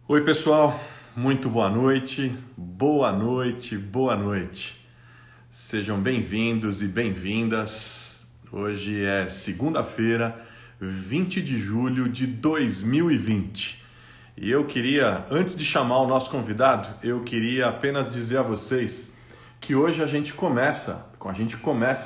Oi, pessoal, muito boa noite, boa noite, boa noite. Sejam bem-vindos e bem-vindas. Hoje é segunda-feira, 20 de julho de 2020. E eu queria, antes de chamar o nosso convidado, eu queria apenas dizer a vocês que hoje a gente começa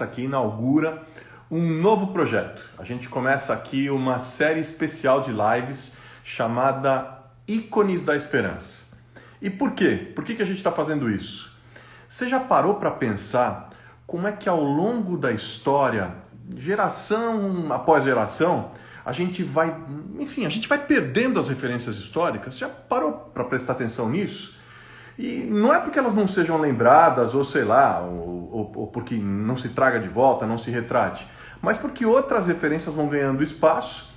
aqui, inaugura um novo projeto. A gente começa aqui uma série especial de lives chamada Ícones da Esperança. E por quê? Por que a gente está fazendo isso? Você já parou para pensar como é que ao longo da história, geração após geração, a gente vai perdendo as referências históricas? Você já parou para prestar atenção nisso? E não é porque elas não sejam lembradas, ou sei lá, ou porque não se traga de volta, não se retrate, mas porque outras referências vão ganhando espaço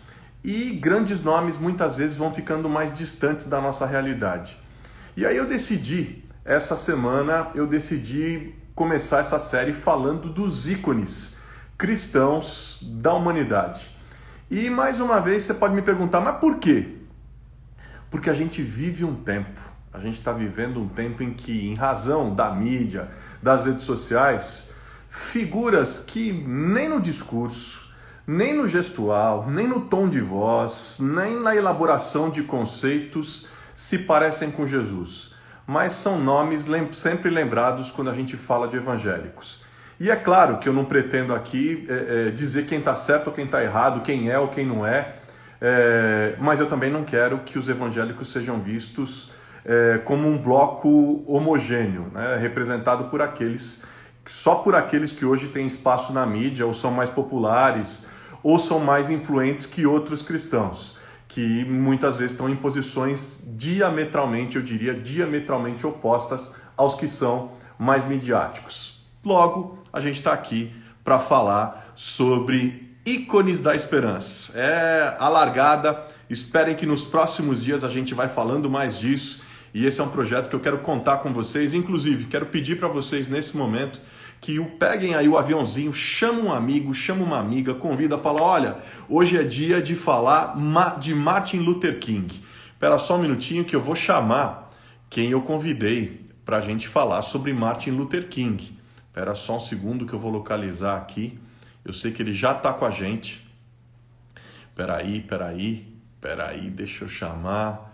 e grandes nomes muitas vezes vão ficando mais distantes da nossa realidade. E aí essa semana, eu decidi começar essa série falando dos ícones cristãos da humanidade. E mais uma vez você pode me perguntar, mas por quê? Porque a gente está vivendo um tempo em que, em razão da mídia, das redes sociais, figuras que nem no discurso, nem no gestual, nem no tom de voz, nem na elaboração de conceitos se parecem com Jesus, mas são nomes sempre lembrados quando a gente fala de evangélicos. E é claro que eu não pretendo aqui dizer quem está certo ou quem está errado, quem é ou quem não é, mas eu também não quero que os evangélicos sejam vistos como um bloco homogêneo, né, representado só por aqueles que hoje têm espaço na mídia, ou são mais populares, ou são mais influentes que outros cristãos, que muitas vezes estão em posições diametralmente, eu diria, diametralmente opostas aos que são mais midiáticos. Logo, a gente está aqui para falar sobre ícones da esperança. É a largada, esperem que nos próximos dias a gente vai falando mais disso, e esse é um projeto que eu quero contar com vocês. Inclusive, quero pedir para vocês nesse momento que peguem aí o aviãozinho, chama um amigo, chama uma amiga, convida, fala, olha, hoje é dia de falar de Martin Luther King. Espera só um minutinho que eu vou chamar quem eu convidei para a gente falar sobre Martin Luther King. Espera só um segundo que eu vou localizar aqui. Eu sei que ele já está com a gente. Peraí, deixa eu chamar.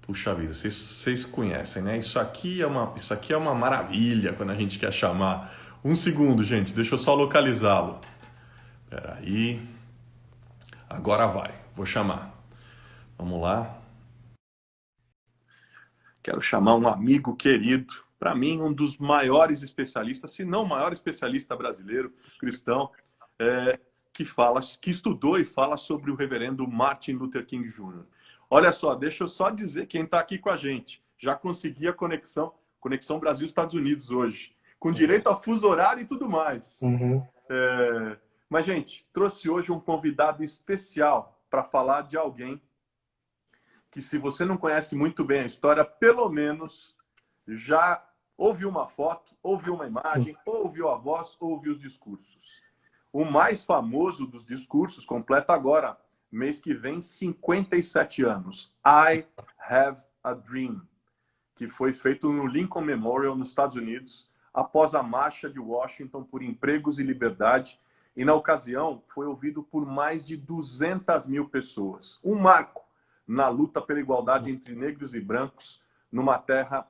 Puxa vida, vocês conhecem, né? Isso aqui é uma maravilha quando a gente quer chamar. Um segundo, gente, deixa eu só localizá-lo. Peraí. Agora vai, vou chamar. Vamos lá. Quero chamar um amigo querido, para mim, um dos maiores especialistas, se não o maior especialista brasileiro, cristão, é, que estudou e fala sobre o reverendo Martin Luther King Jr. Olha só, deixa eu só dizer quem está aqui com a gente. Já consegui a conexão Brasil-Estados Unidos hoje, com direito a fuso horário e tudo mais. Uhum. Mas, gente, trouxe hoje um convidado especial para falar de alguém que, se você não conhece muito bem a história, pelo menos já ouviu uma foto, ouviu uma imagem, ouviu a voz, ouviu os discursos. O mais famoso dos discursos completa agora, mês que vem, 57 anos. I Have a Dream, que foi feito no Lincoln Memorial, nos Estados Unidos, após a marcha de Washington por empregos e liberdade, e na ocasião foi ouvido por mais de 200 mil pessoas. Um marco na luta pela igualdade entre negros e brancos numa terra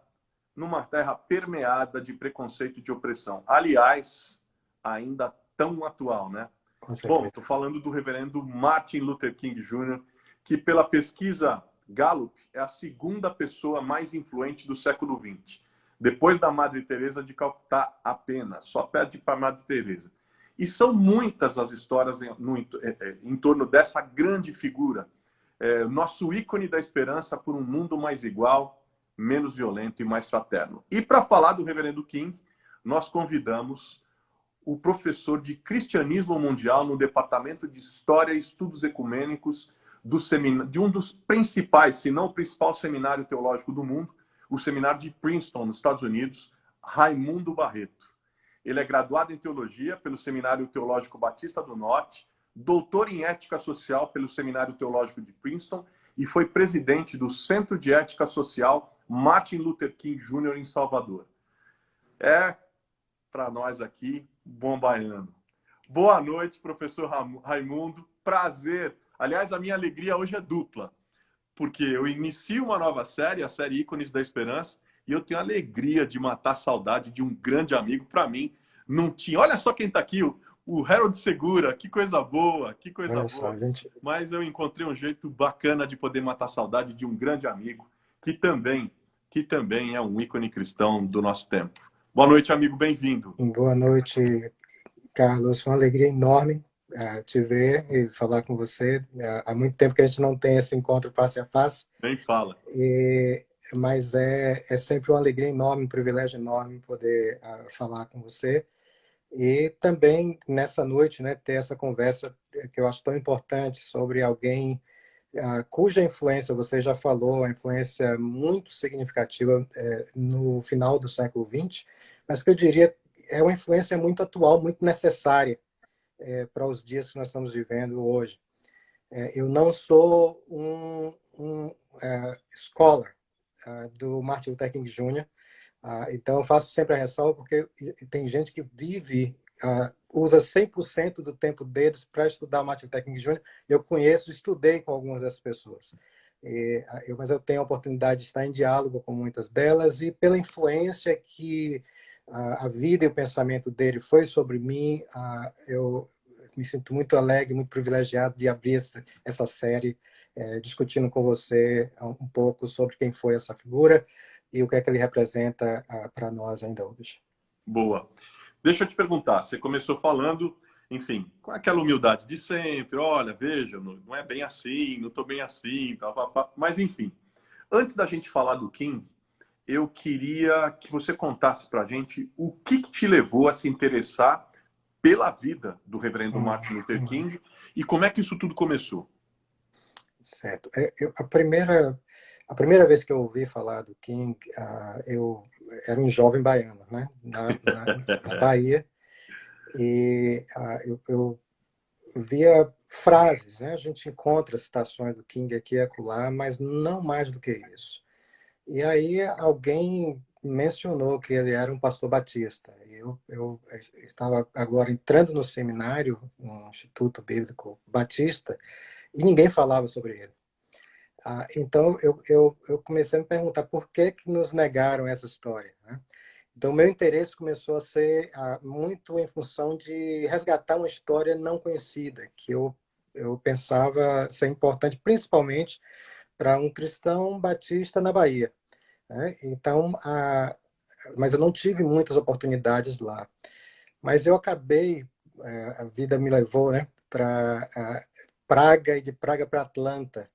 permeada de preconceito e de opressão. Aliás, ainda tão atual, né? Com Bom, certeza. estou falando do reverendo Martin Luther King Jr., que pela pesquisa Gallup é a segunda pessoa mais influente do século XX, depois da Madre Teresa de Calcutá apenas, só perde para a Madre Teresa. E são muitas as histórias em torno dessa grande figura, nosso ícone da esperança por um mundo mais igual, menos violento e mais fraterno. E para falar do reverendo King, nós convidamos o professor de Cristianismo Mundial no Departamento de História e Estudos Ecumênicos de um dos principais, se não o principal seminário teológico do mundo, o seminário de Princeton, nos Estados Unidos, Raimundo Barreto. Ele é graduado em Teologia pelo Seminário Teológico Batista do Norte, doutor em Ética Social pelo Seminário Teológico de Princeton e foi presidente do Centro de Ética Social Martin Luther King Jr. em Salvador. É, para nós aqui, bom baiano. Boa noite, professor Raimundo. Prazer. Aliás, a minha alegria hoje é dupla, porque eu inicio uma nova série, a série Ícones da Esperança, e eu tenho a alegria de matar a saudade de um grande amigo. Para mim, não tinha. Olha só quem está aqui, o Harold Segura. Que coisa boa, que coisa Olha só, boa. gente. Mas eu encontrei um jeito bacana de poder matar a saudade de um grande amigo, que também é um ícone cristão do nosso tempo. Boa noite, amigo, bem-vindo. Boa noite, Carlos. Uma alegria enorme te ver e falar com você. Há muito tempo que a gente não tem esse encontro face a face, Nem fala. mas é sempre uma alegria enorme, um privilégio enorme poder falar com você. E também nessa noite, né, ter essa conversa que eu acho tão importante sobre alguém cuja influência, você já falou, a influência muito significativa no final do século XX, mas que eu diria é uma influência muito atual, muito necessária para os dias que nós estamos vivendo hoje. Eu não sou um scholar do Martin Luther King Jr., então eu faço sempre a ressalva porque tem gente que vive, usa 100% do tempo deles para estudar Martin Luther King Jr. Eu conheço, estudei com algumas dessas pessoas. Mas eu tenho a oportunidade de estar em diálogo com muitas delas e pela influência que a vida e o pensamento dele foi sobre mim, eu me sinto muito alegre, muito privilegiado de abrir essa série discutindo com você um pouco sobre quem foi essa figura e o que é que ele representa para nós ainda hoje. Boa. Deixa eu te perguntar, você começou falando, enfim, com aquela humildade de sempre, olha, veja, não é bem assim, não estou bem assim, mas enfim. Antes da gente falar do King, eu queria que você contasse para a gente o que te levou a se interessar pela vida do reverendo Martin Luther King e como é que isso tudo começou. Certo. A primeira vez que eu ouvi falar do King, eu era um jovem baiano, né? Na Bahia, e eu via frases, né? A gente encontra citações do King aqui e acolá, mas não mais do que isso. E aí alguém mencionou que ele era um pastor batista. Eu estava agora entrando no seminário, no Instituto Bíblico Batista, e ninguém falava sobre ele. Então, eu comecei a me perguntar por que que nos negaram essa história, né? Então, meu interesse começou a ser muito em função de resgatar uma história não conhecida, que eu pensava ser importante, principalmente para um cristão batista na Bahia, né? Então, mas eu não tive muitas oportunidades lá. Mas eu acabei, a vida me levou, né, para Praga e de Praga para Atlanta,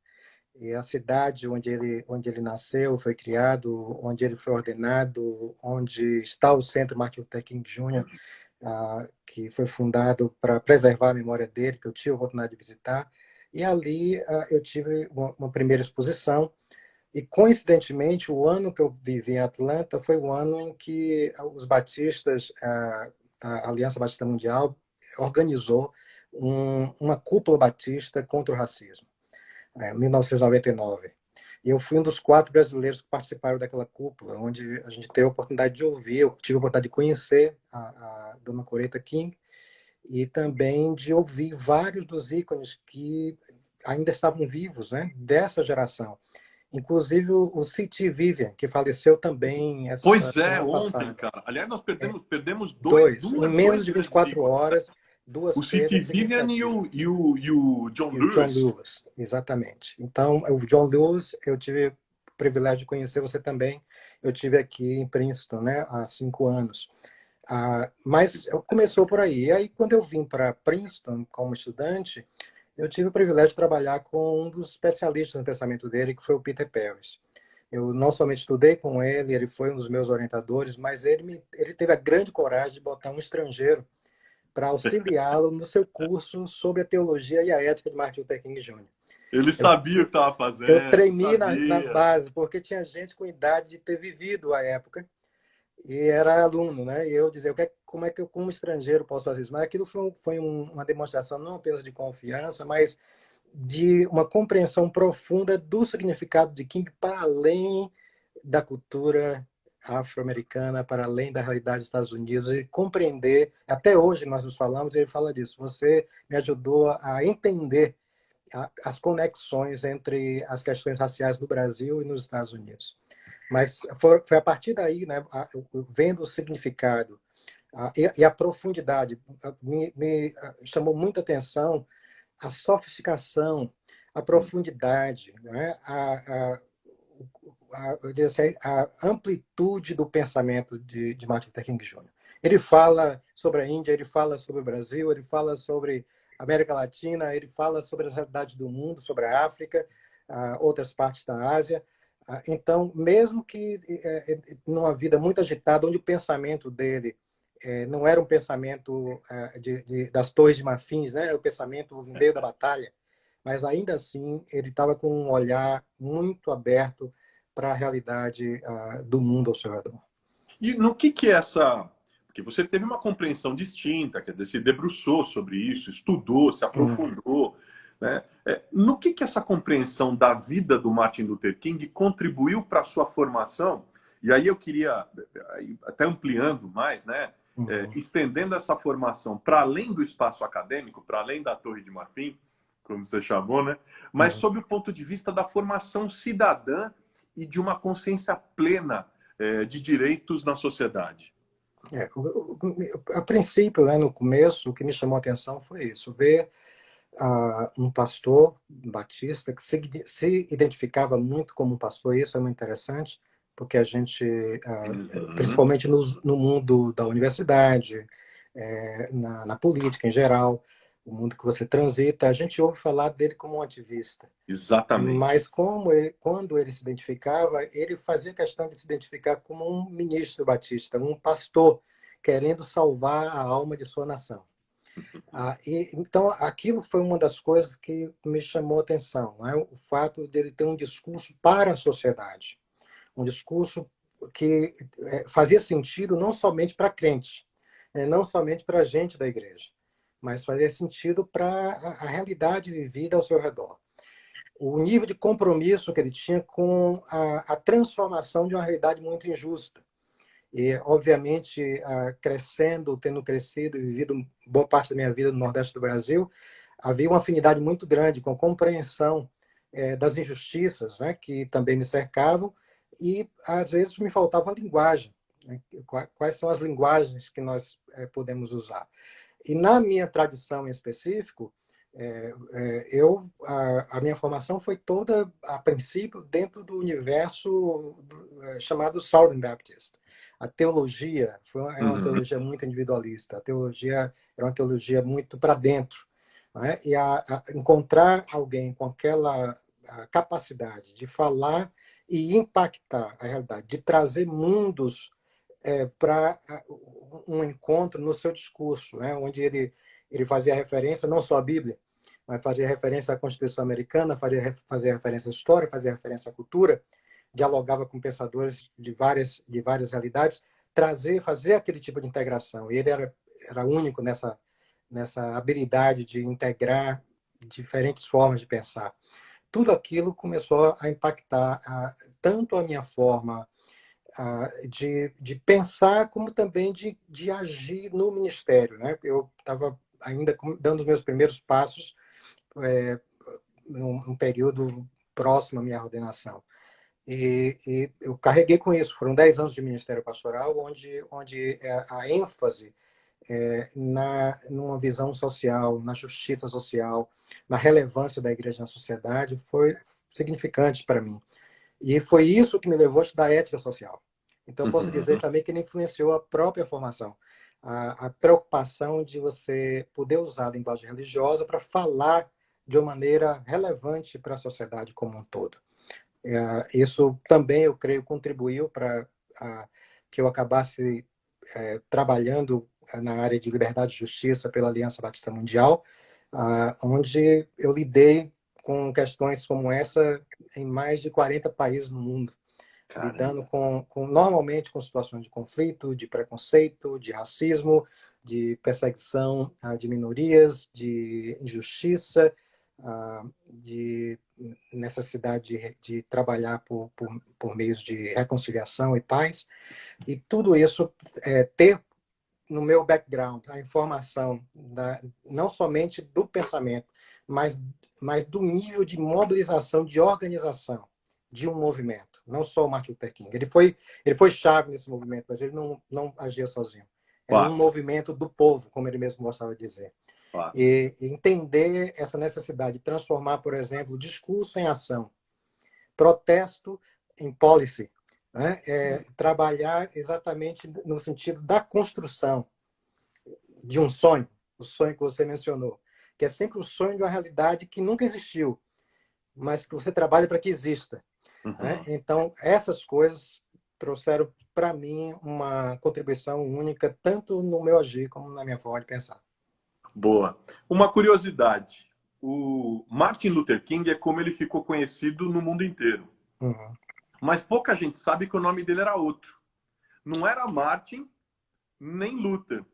e a cidade onde ele nasceu, foi criado, onde ele foi ordenado, onde está o Centro Martin Luther King Jr., que foi fundado para preservar a memória dele, que eu tive a oportunidade de visitar. E ali eu tive uma primeira exposição. E, coincidentemente, o ano que eu vivi em Atlanta foi o ano em que os batistas, a Aliança Batista Mundial, organizou uma cúpula batista contra o racismo. 1999. E eu fui um dos 4 brasileiros que participaram daquela cúpula, onde a gente teve a oportunidade de ouvir, eu tive a oportunidade de conhecer a dona Coretta King e também de ouvir vários dos ícones que ainda estavam vivos, né, dessa geração. Inclusive o C.T. Vivian, que faleceu também essa Pois é, semana ontem, passada. cara. Aliás, nós perdemos Em dois menos de grandes 24 ícones. horas, duas O City perdas Vivian e significativas. o John E o John Lewis. Lewis, exatamente. Então, o John Lewis, eu tive o privilégio de conhecer você também. Eu tive aqui em Princeton, né, há 5 anos. Mas começou por aí. E aí, quando eu vim para Princeton como estudante, eu tive o privilégio de trabalhar com um dos especialistas no pensamento dele, que foi o Peter Peres. Eu não somente estudei com ele, ele foi um dos meus orientadores, mas ele teve a grande coragem de botar um estrangeiro para auxiliá-lo no seu curso sobre a teologia e a ética de Martin Luther King Jr. Ele Eu, sabia o que estava eu fazendo, tremi na sabia. base, porque tinha gente com idade de ter vivido a época e era aluno, né? E eu dizia, como é que eu, como estrangeiro, posso fazer isso? Mas aquilo foi uma demonstração não apenas de confiança, mas de uma compreensão profunda do significado de King para além da cultura afro-americana, para além da realidade dos Estados Unidos, e compreender, até hoje nós nos falamos, ele fala disso, você me ajudou a entender as conexões entre as questões raciais no Brasil e nos Estados Unidos. Mas foi a partir daí, né, vendo o significado e a profundidade, me chamou muita atenção a sofisticação, a profundidade, né, a amplitude do pensamento de Martin Luther King Jr. Ele fala sobre a Índia, ele fala sobre o Brasil, ele fala sobre a América Latina, ele fala sobre a realidade do mundo, sobre a África, outras partes da Ásia. Então, mesmo que numa vida muito agitada, onde o pensamento dele não era um pensamento das torres de marfins, né? Era o pensamento no meio da batalha, mas ainda assim ele estava com um olhar muito aberto para a realidade do mundo ao seu redor. E no que é essa... Porque você teve uma compreensão distinta, quer dizer, se debruçou sobre isso, estudou, se aprofundou, né? No que essa compreensão da vida do Martin Luther King contribuiu para a sua formação? E aí eu queria, até ampliando mais, né? Estendendo essa formação para além do espaço acadêmico, para além da Torre de Marfim, como você chamou, né? Mas sob o ponto de vista da formação cidadã e de uma consciência plena de direitos na sociedade. A princípio, né, no começo, o que me chamou a atenção foi isso, ver um pastor batista que se identificava muito como um pastor, e isso é muito interessante, porque a gente, principalmente no mundo da universidade, na política em geral, o mundo que você transita, a gente ouve falar dele como um ativista. Exatamente. Mas quando ele se identificava, ele fazia questão de se identificar como um ministro batista, um pastor querendo salvar a alma de sua nação. Então, aquilo foi uma das coisas que me chamou a atenção, né? O fato de ele ter um discurso para a sociedade, um discurso que fazia sentido não somente para crente, não somente para a gente da igreja, mas fazia sentido para a realidade vivida ao seu redor. O nível de compromisso que ele tinha com a transformação de uma realidade muito injusta. E, obviamente, tendo crescido e vivido boa parte da minha vida no Nordeste do Brasil, havia uma afinidade muito grande com a compreensão das injustiças, né, que também me cercavam, e, às vezes, me faltava a linguagem. Né? Quais são as linguagens que nós podemos usar? E, na minha tradição em específico, a minha formação foi toda, a princípio, dentro do universo chamado Southern Baptist. A teologia é uma teologia muito individualista, a teologia era uma teologia muito para dentro. Né? E encontrar alguém com aquela capacidade de falar e impactar a realidade, de trazer mundos para um encontro no seu discurso, né? Onde ele fazia referência não só à Bíblia, mas fazia referência à Constituição Americana, fazia referência à história, fazia referência à cultura, dialogava com pensadores de várias realidades, fazer aquele tipo de integração. E ele era único nessa habilidade de integrar diferentes formas de pensar. Tudo aquilo começou a impactar tanto a minha forma de pensar, como também de agir no ministério. Né? Eu estava ainda dando os meus primeiros passos num período próximo à minha ordenação. E eu carreguei com isso. Foram 10 anos de ministério pastoral, onde a ênfase numa visão social, na justiça social, na relevância da igreja na sociedade, foi significante para mim. E foi isso que me levou a estudar ética social. Então, eu posso dizer também que ele influenciou a própria formação. A preocupação de você poder usar a linguagem religiosa para falar de uma maneira relevante para a sociedade como um todo. Isso também, eu creio, contribuiu para que eu acabasse trabalhando na área de liberdade e justiça pela Aliança Batista Mundial, onde eu lidei com questões como essa em mais de 40 países no mundo. Caramba. Lidando normalmente com situações de conflito, de preconceito, de racismo, de perseguição de minorias, de injustiça, de necessidade de trabalhar por meios de reconciliação e paz, e tudo isso ter no meu background a informação não somente do pensamento, mas do nível de mobilização, de organização de um movimento, não só o Martin Luther King. Ele foi chave nesse movimento, mas ele não agia sozinho. Era um movimento do povo, como ele mesmo gostava de dizer. E entender essa necessidade de transformar, por exemplo, o discurso em ação, protesto em policy, né? Trabalhar exatamente no sentido da construção de um sonho, o sonho que você mencionou, que é sempre o sonho de uma realidade que nunca existiu, mas que você trabalha para que exista. Né? Então, essas coisas trouxeram para mim uma contribuição única, tanto no meu agir como na minha forma de pensar. Boa. Uma curiosidade. O Martin Luther King é como ele ficou conhecido no mundo inteiro. Mas pouca gente sabe que o nome dele era outro. Não era Martin nem Luther.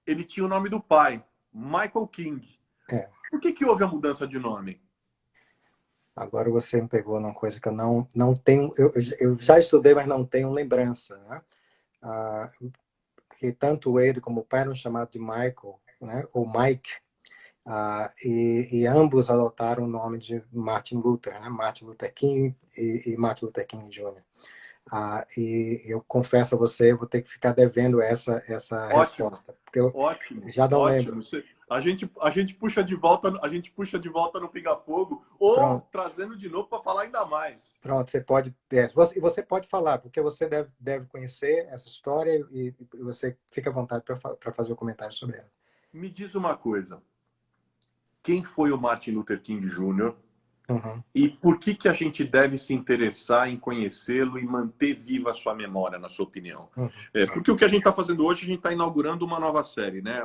Ele tinha o nome do pai, Michael King. Por que houve a mudança de nome? Agora você me pegou numa coisa que eu não tenho... Eu já estudei, mas não tenho lembrança. Né? Que tanto ele como o pai eram chamados de Michael, né? Ou Mike. E ambos adotaram o nome de Martin Luther, né? Martin Luther King e Martin Luther King Jr. E eu confesso a você, eu vou ter que ficar devendo essa resposta, porque eu já não lembro. A gente puxa de volta no Pinga Fogo, ou Pronto. trazendo de novo para falar ainda mais. Pronto, você pode falar, porque você deve conhecer essa história e você fica à vontade para fazer o comentário sobre ela. Me diz uma coisa. Quem foi o Martin Luther King Jr.? E por que a gente deve se interessar em conhecê-lo e manter viva a sua memória, na sua opinião? Porque o que a gente está fazendo hoje, a gente está inaugurando uma nova série, né?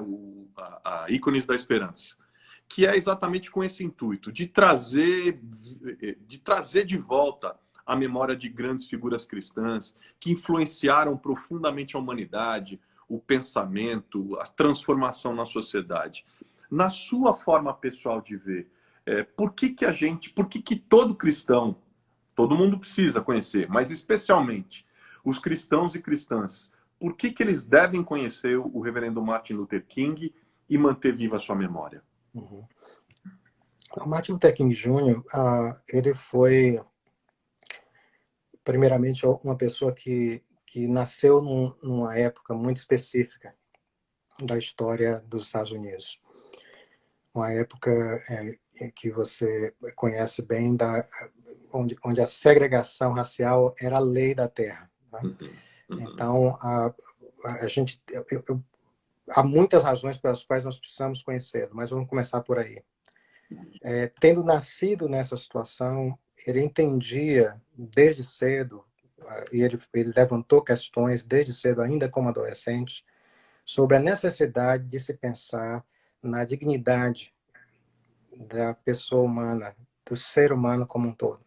A Ícones da Esperança, que é exatamente com esse intuito, de trazer de volta a memória de grandes figuras cristãs que influenciaram profundamente a humanidade, o pensamento, a transformação na sociedade. Na sua forma pessoal de ver, por que todo cristão, todo mundo precisa conhecer, mas especialmente os cristãos e cristãs, por que eles devem conhecer o reverendo Martin Luther King e manter viva a sua memória? O Martin Luther King Jr., ele foi, primeiramente, uma pessoa que nasceu numa época muito específica da história dos Estados Unidos. Uma época que você conhece bem, onde a segregação racial era a lei da terra. Né? Então, há muitas razões pelas quais nós precisamos conhecê-lo, mas vamos começar por aí. Tendo nascido nessa situação, ele entendia desde cedo, e ele levantou questões desde cedo, ainda como adolescente, sobre a necessidade de se pensar na dignidade da pessoa humana, do ser humano como um todo.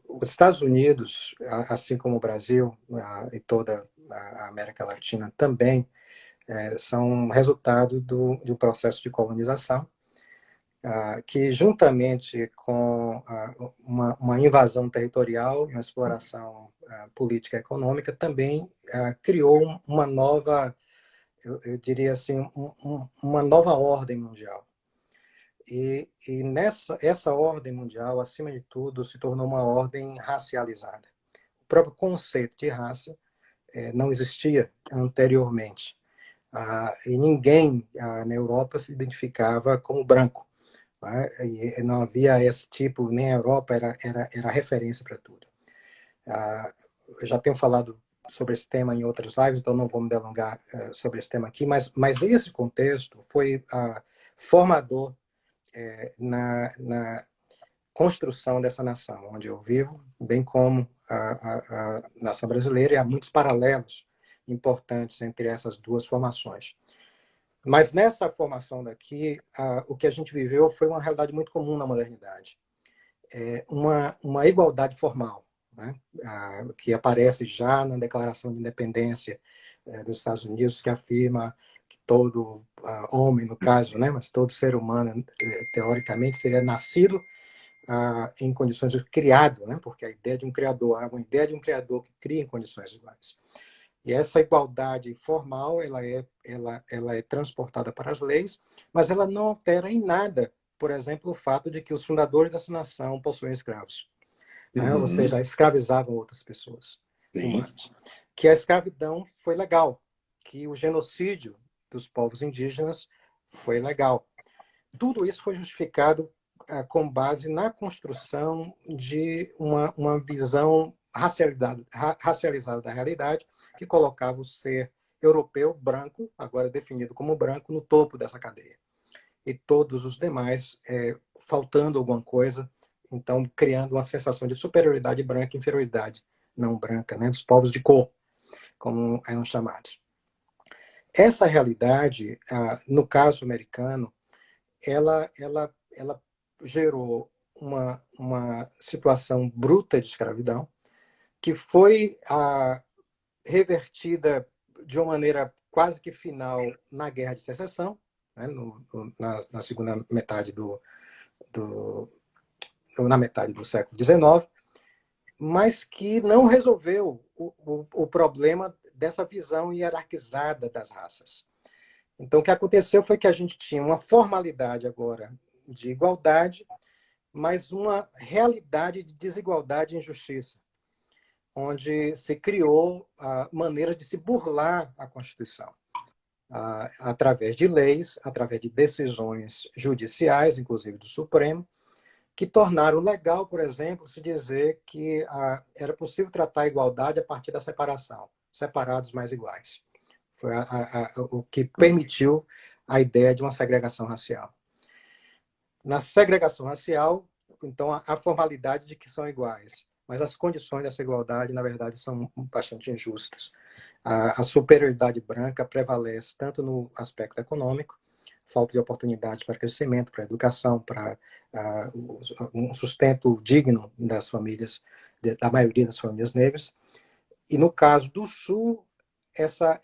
Os Estados Unidos, assim como o Brasil e toda a América Latina também, são resultado de um processo de colonização que, juntamente com uma invasão territorial, uma exploração política e econômica, também criou uma nova, eu diria assim, uma nova ordem mundial. E essa ordem mundial, acima de tudo, se tornou uma ordem racializada. O próprio conceito de raça não existia anteriormente. E ninguém na Europa se identificava como branco. E não havia esse tipo, nem a Europa era referência para tudo. Eu já tenho falado sobre esse tema em outras lives, então não vou me delongar sobre esse tema aqui, mas esse contexto foi formador na construção dessa nação, onde eu vivo, bem como a nação brasileira, e há muitos paralelos importantes entre essas duas formações. Mas nessa formação daqui, o que a gente viveu foi uma realidade muito comum na modernidade. Uma igualdade formal, né? Que aparece já na Declaração de Independência dos Estados Unidos, que afirma que todo homem, no caso, né, mas todo ser humano, teoricamente, seria nascido em condições de criado, né, porque a ideia de um criador, uma ideia de um criador que cria em condições iguais. E essa igualdade formal, ela é transportada para as leis, mas ela não altera em nada, por exemplo, o fato de que os fundadores dessa nação possuem escravos, né? Ou seja, escravizavam outras pessoas humanas. Que a escravidão foi legal, que o genocídio dos povos indígenas foi legal. Tudo isso foi justificado com base na construção de uma visão racializada da realidade, que colocava o ser europeu branco, agora definido como branco, no topo dessa cadeia. E todos os demais faltando alguma coisa, então criando uma sensação de superioridade branca e inferioridade não branca, né, dos povos de cor, como eram chamados. Essa realidade, no caso americano, ela gerou uma situação bruta de escravidão, que foi revertida de uma maneira quase que final na Guerra de Secessão, né, na segunda metade na metade do século XIX, mas que não resolveu o problema dessa visão hierarquizada das raças. Então, o que aconteceu foi que a gente tinha uma formalidade agora de igualdade, mas uma realidade de desigualdade e injustiça, onde se criou maneiras de se burlar a Constituição, através de leis, através de decisões judiciais, inclusive do Supremo, que tornaram legal, por exemplo, se dizer que era possível tratar a igualdade a partir da separação, separados mais iguais. Foi o que permitiu a ideia de uma segregação racial. Na segregação racial, então, a formalidade de que são iguais, mas as condições dessa igualdade, na verdade, são bastante injustas. A superioridade branca prevalece tanto no aspecto econômico, falta de oportunidade para crescimento, para educação, para um sustento digno das famílias, da maioria das famílias negras. E no caso do Sul, essa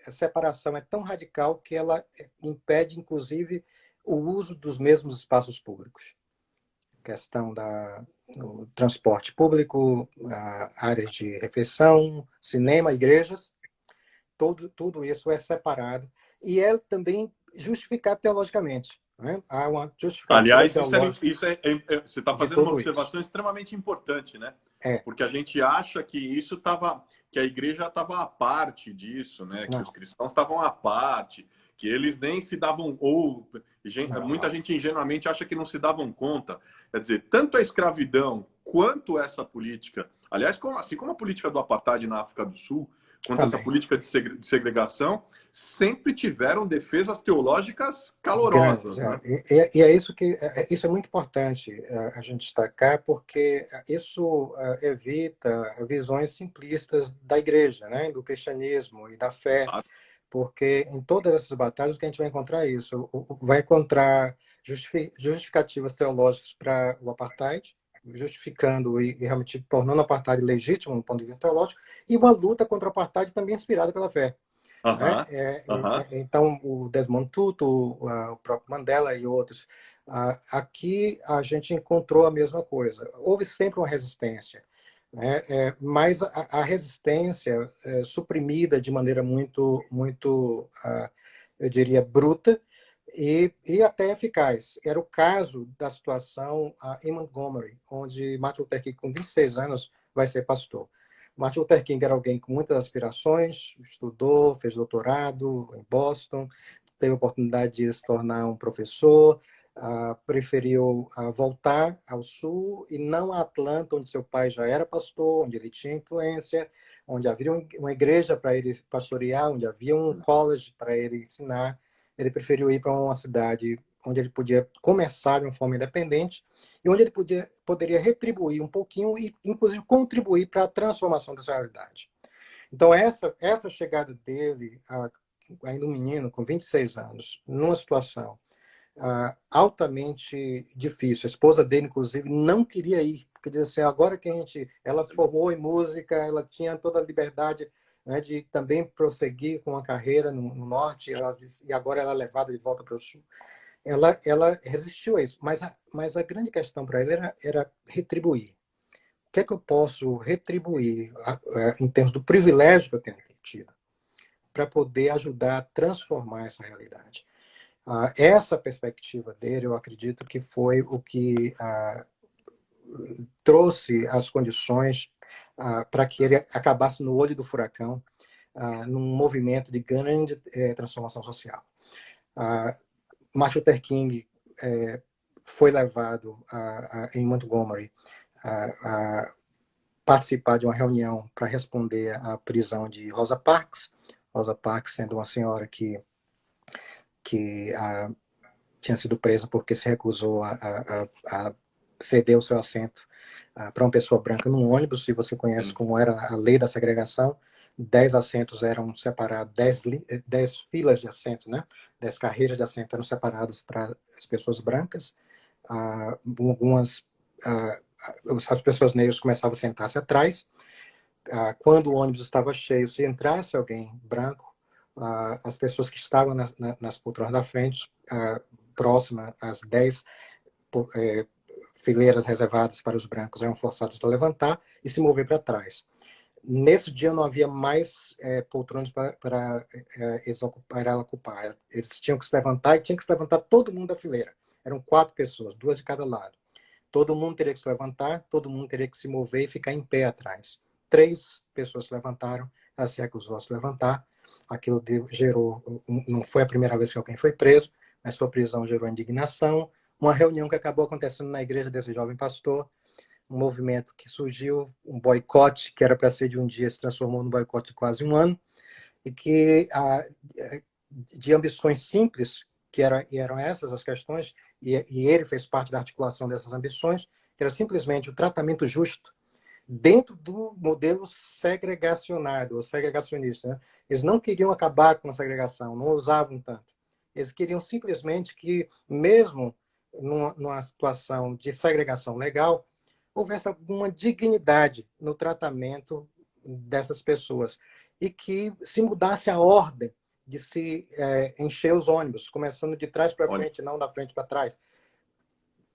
separação é tão radical que ela impede, inclusive, o uso dos mesmos espaços públicos. Questão do transporte público, áreas de refeição, cinema, igrejas, tudo isso é separado. E é também justificado teologicamente. Né? Há uma justificativa Aliás, teológica você está de fazendo uma tudo observação isso. extremamente importante, né? É. Porque a gente acha que isso estava, que a igreja estava à parte disso, né? Que Não. os cristãos estavam à parte, que eles nem se davam, ou muita gente ingenuamente acha que não se davam conta. Quer dizer, tanto a escravidão quanto essa política, aliás, assim como a política do apartheid na África do Sul, quanto Também. essa política de segregação, sempre tiveram defesas teológicas calorosas. Né? E é isso que isso é muito importante a gente destacar, porque isso evita visões simplistas da igreja, né, do cristianismo e da fé, porque em todas essas batalhas o que a gente vai encontrar é isso, vai encontrar justificativas teológicas para o apartheid, justificando e realmente tornando o apartheid legítimo do ponto de vista teológico, e uma luta contra o apartheid também inspirada pela fé. Né? Então, o Desmond Tutu, o próprio Mandela e outros, aqui a gente encontrou a mesma coisa. Houve sempre uma resistência, né? Mas a resistência suprimida de maneira muito, eu diria, bruta e até eficaz. Era o caso da situação em Montgomery, onde Martin Luther King, com 26 anos, vai ser pastor. Martin Luther King era alguém com muitas aspirações, estudou, fez doutorado em Boston, teve a oportunidade de se tornar um professor, preferiu voltar ao Sul e não a Atlanta, onde seu pai já era pastor, onde ele tinha influência, onde havia uma igreja para ele pastorear, onde havia um college para ele ensinar. Ele preferiu ir para uma cidade onde ele podia começar de uma forma independente e onde ele poderia retribuir um pouquinho e, inclusive, contribuir para a transformação dessa realidade. Então, essa chegada dele, ainda um menino com 26 anos, numa situação altamente difícil. A esposa dele, inclusive, não queria ir, porque dizia assim, agora que ela formou em música, ela tinha toda a liberdade né, de também prosseguir com a carreira no norte, e agora ela é levada de volta para o sul. Ela resistiu a isso, mas a grande questão para ele era retribuir. O que é que eu posso retribuir em termos do privilégio que eu tenho tido para poder ajudar a transformar essa realidade? Essa perspectiva dele, eu acredito que foi o que trouxe as condições para que ele acabasse no olho do furacão, num movimento de grande transformação social. Martin Luther King foi levado em Montgomery a participar de uma reunião para responder à prisão de Rosa Parks. Rosa Parks sendo uma senhora que tinha sido presa porque se recusou a ceder o seu assento para uma pessoa branca num ônibus. Se você conhece como era a lei da segregação, 10 assentos eram separados, 10 filas de assento, né? 10 carreiras de assento eram separadas para as pessoas brancas. As pessoas negras começavam a sentar-se atrás. Quando o ônibus estava cheio, se entrasse alguém branco, as pessoas que estavam nas poltronas da frente, próxima às 10 fileiras reservadas para os brancos, eram forçados a levantar e se mover para trás. Nesse dia não havia mais poltronas para ela ocupar. Eles tinham que se levantar, e tinha que se levantar todo mundo da fileira. Eram 4 pessoas, 2 de cada lado. Todo mundo teria que se levantar, todo mundo teria que se mover e ficar em pé atrás. 3 pessoas se levantaram, ela se recusou a se levantar. Aquilo gerou, não foi a primeira vez que alguém foi preso, mas sua prisão gerou indignação. Uma reunião que acabou acontecendo na igreja desse jovem pastor, um movimento que surgiu, um boicote que era para ser de um dia, se transformou num boicote de quase um ano, e que de ambições simples, eram essas as questões, e ele fez parte da articulação dessas ambições, que era simplesmente o tratamento justo dentro do modelo segregacionário, ou segregacionista. Né? Eles não queriam acabar com a segregação, não usavam tanto. Eles queriam simplesmente que, mesmo numa situação de segregação legal, houvesse alguma dignidade no tratamento dessas pessoas e que se mudasse a ordem de se encher os ônibus, começando de trás para frente, não da frente para trás.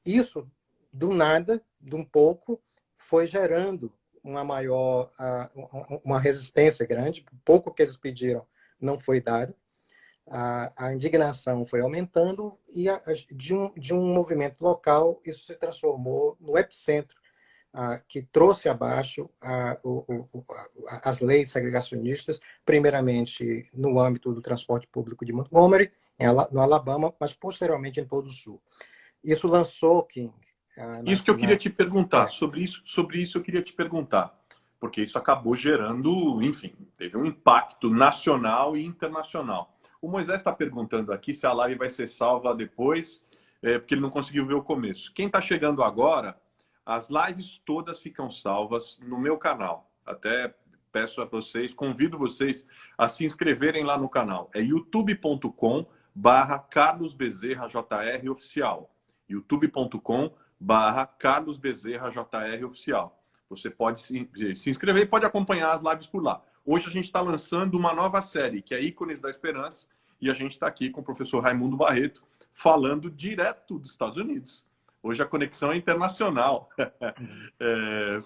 Isso, do nada, de um pouco, foi gerando uma resistência grande. O pouco que eles pediram não foi dado. A indignação foi aumentando e de um movimento local isso se transformou no epicentro que trouxe abaixo as leis segregacionistas, primeiramente no âmbito do transporte público de Montgomery, no Alabama, mas posteriormente em todo o Sul. Isso lançou King. Isso que eu queria te perguntar, sobre isso eu queria te perguntar, porque isso acabou gerando, enfim, teve um impacto nacional e internacional. O Moisés está perguntando aqui se a live vai ser salva depois, porque ele não conseguiu ver o começo. Quem está chegando agora, as lives todas ficam salvas no meu canal. Até peço a vocês, convido vocês a se inscreverem lá no canal. É youtube.com/Carlos Bezerra JR Oficial. youtube.com/Carlos Bezerra JR Oficial. Você pode se inscrever e pode acompanhar as lives por lá. Hoje a gente está lançando uma nova série, que é Ícones da Esperança, e a gente está aqui com o professor Raimundo Barreto, falando direto dos Estados Unidos. Hoje a conexão é internacional.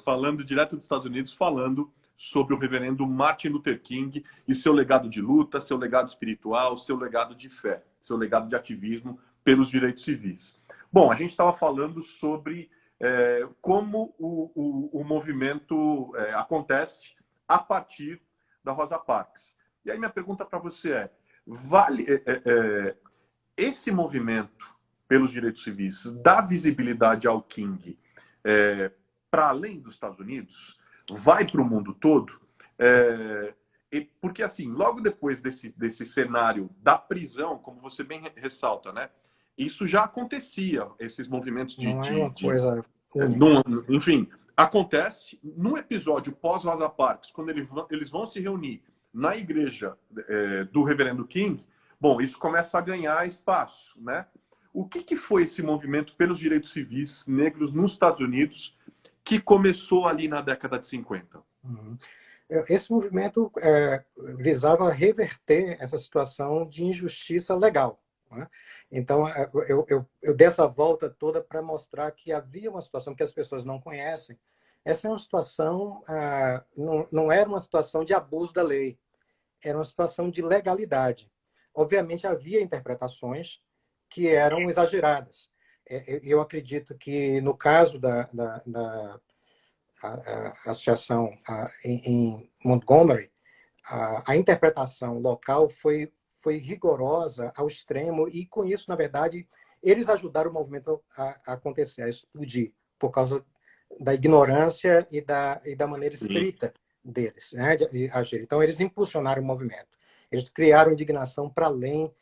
Falando direto dos Estados Unidos, falando sobre o reverendo Martin Luther King e seu legado de luta, seu legado espiritual, seu legado de fé, seu legado de ativismo pelos direitos civis. Bom, a gente estava falando sobre como o movimento acontece a partir da Rosa Parks. E aí minha pergunta para você esse movimento pelos direitos civis dá visibilidade ao King para além dos Estados Unidos? Vai para o mundo todo? Porque, assim, logo depois desse cenário da prisão, como você bem ressalta, né? Isso já acontecia, esses movimentos de... Não é uma coisa única. Enfim, acontece num episódio pós-Rosa Parks, quando eles vão se reunir na igreja do reverendo King. Bom, isso começa a ganhar espaço, né? O que foi esse movimento pelos direitos civis negros nos Estados Unidos que começou ali na década de 50? esse movimento visava reverter essa situação de injustiça legal, né? Então, eu dei essa volta toda para mostrar que havia uma situação que as pessoas não conhecem. Essa é uma situação, não era uma situação de abuso da lei, era uma situação de legalidade. Obviamente, havia interpretações que eram exageradas. Eu acredito que, no caso da associação em Montgomery, a interpretação local foi rigorosa ao extremo, e, com isso, na verdade, eles ajudaram o movimento a acontecer, a explodir, por causa da ignorância e da maneira Sim. estrita deles, né, de agir. Então, eles impulsionaram o movimento. Eles criaram indignação para além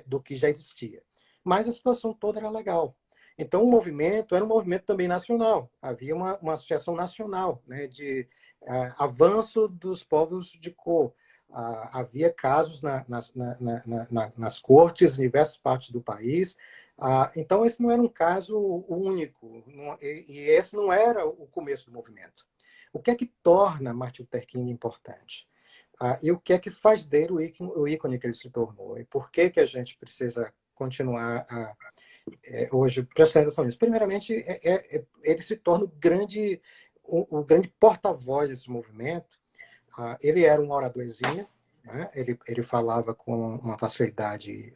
do que já existia. Mas a situação toda era legal. Então, o movimento era um movimento também nacional. Havia uma associação nacional, né, de avanço dos povos de cor. Havia casos nas cortes em diversas partes do país. Então, esse não era um caso único, e esse não era o começo do movimento. O que é que torna Martin Luther King importante? E o que é que faz dele o ícone que ele se tornou? E por que a gente precisa continuar hoje prestando atenção nisso? Primeiramente, ele se torna o grande porta-voz desse movimento. Ele era um oradorzinho, né? Ele falava com uma facilidade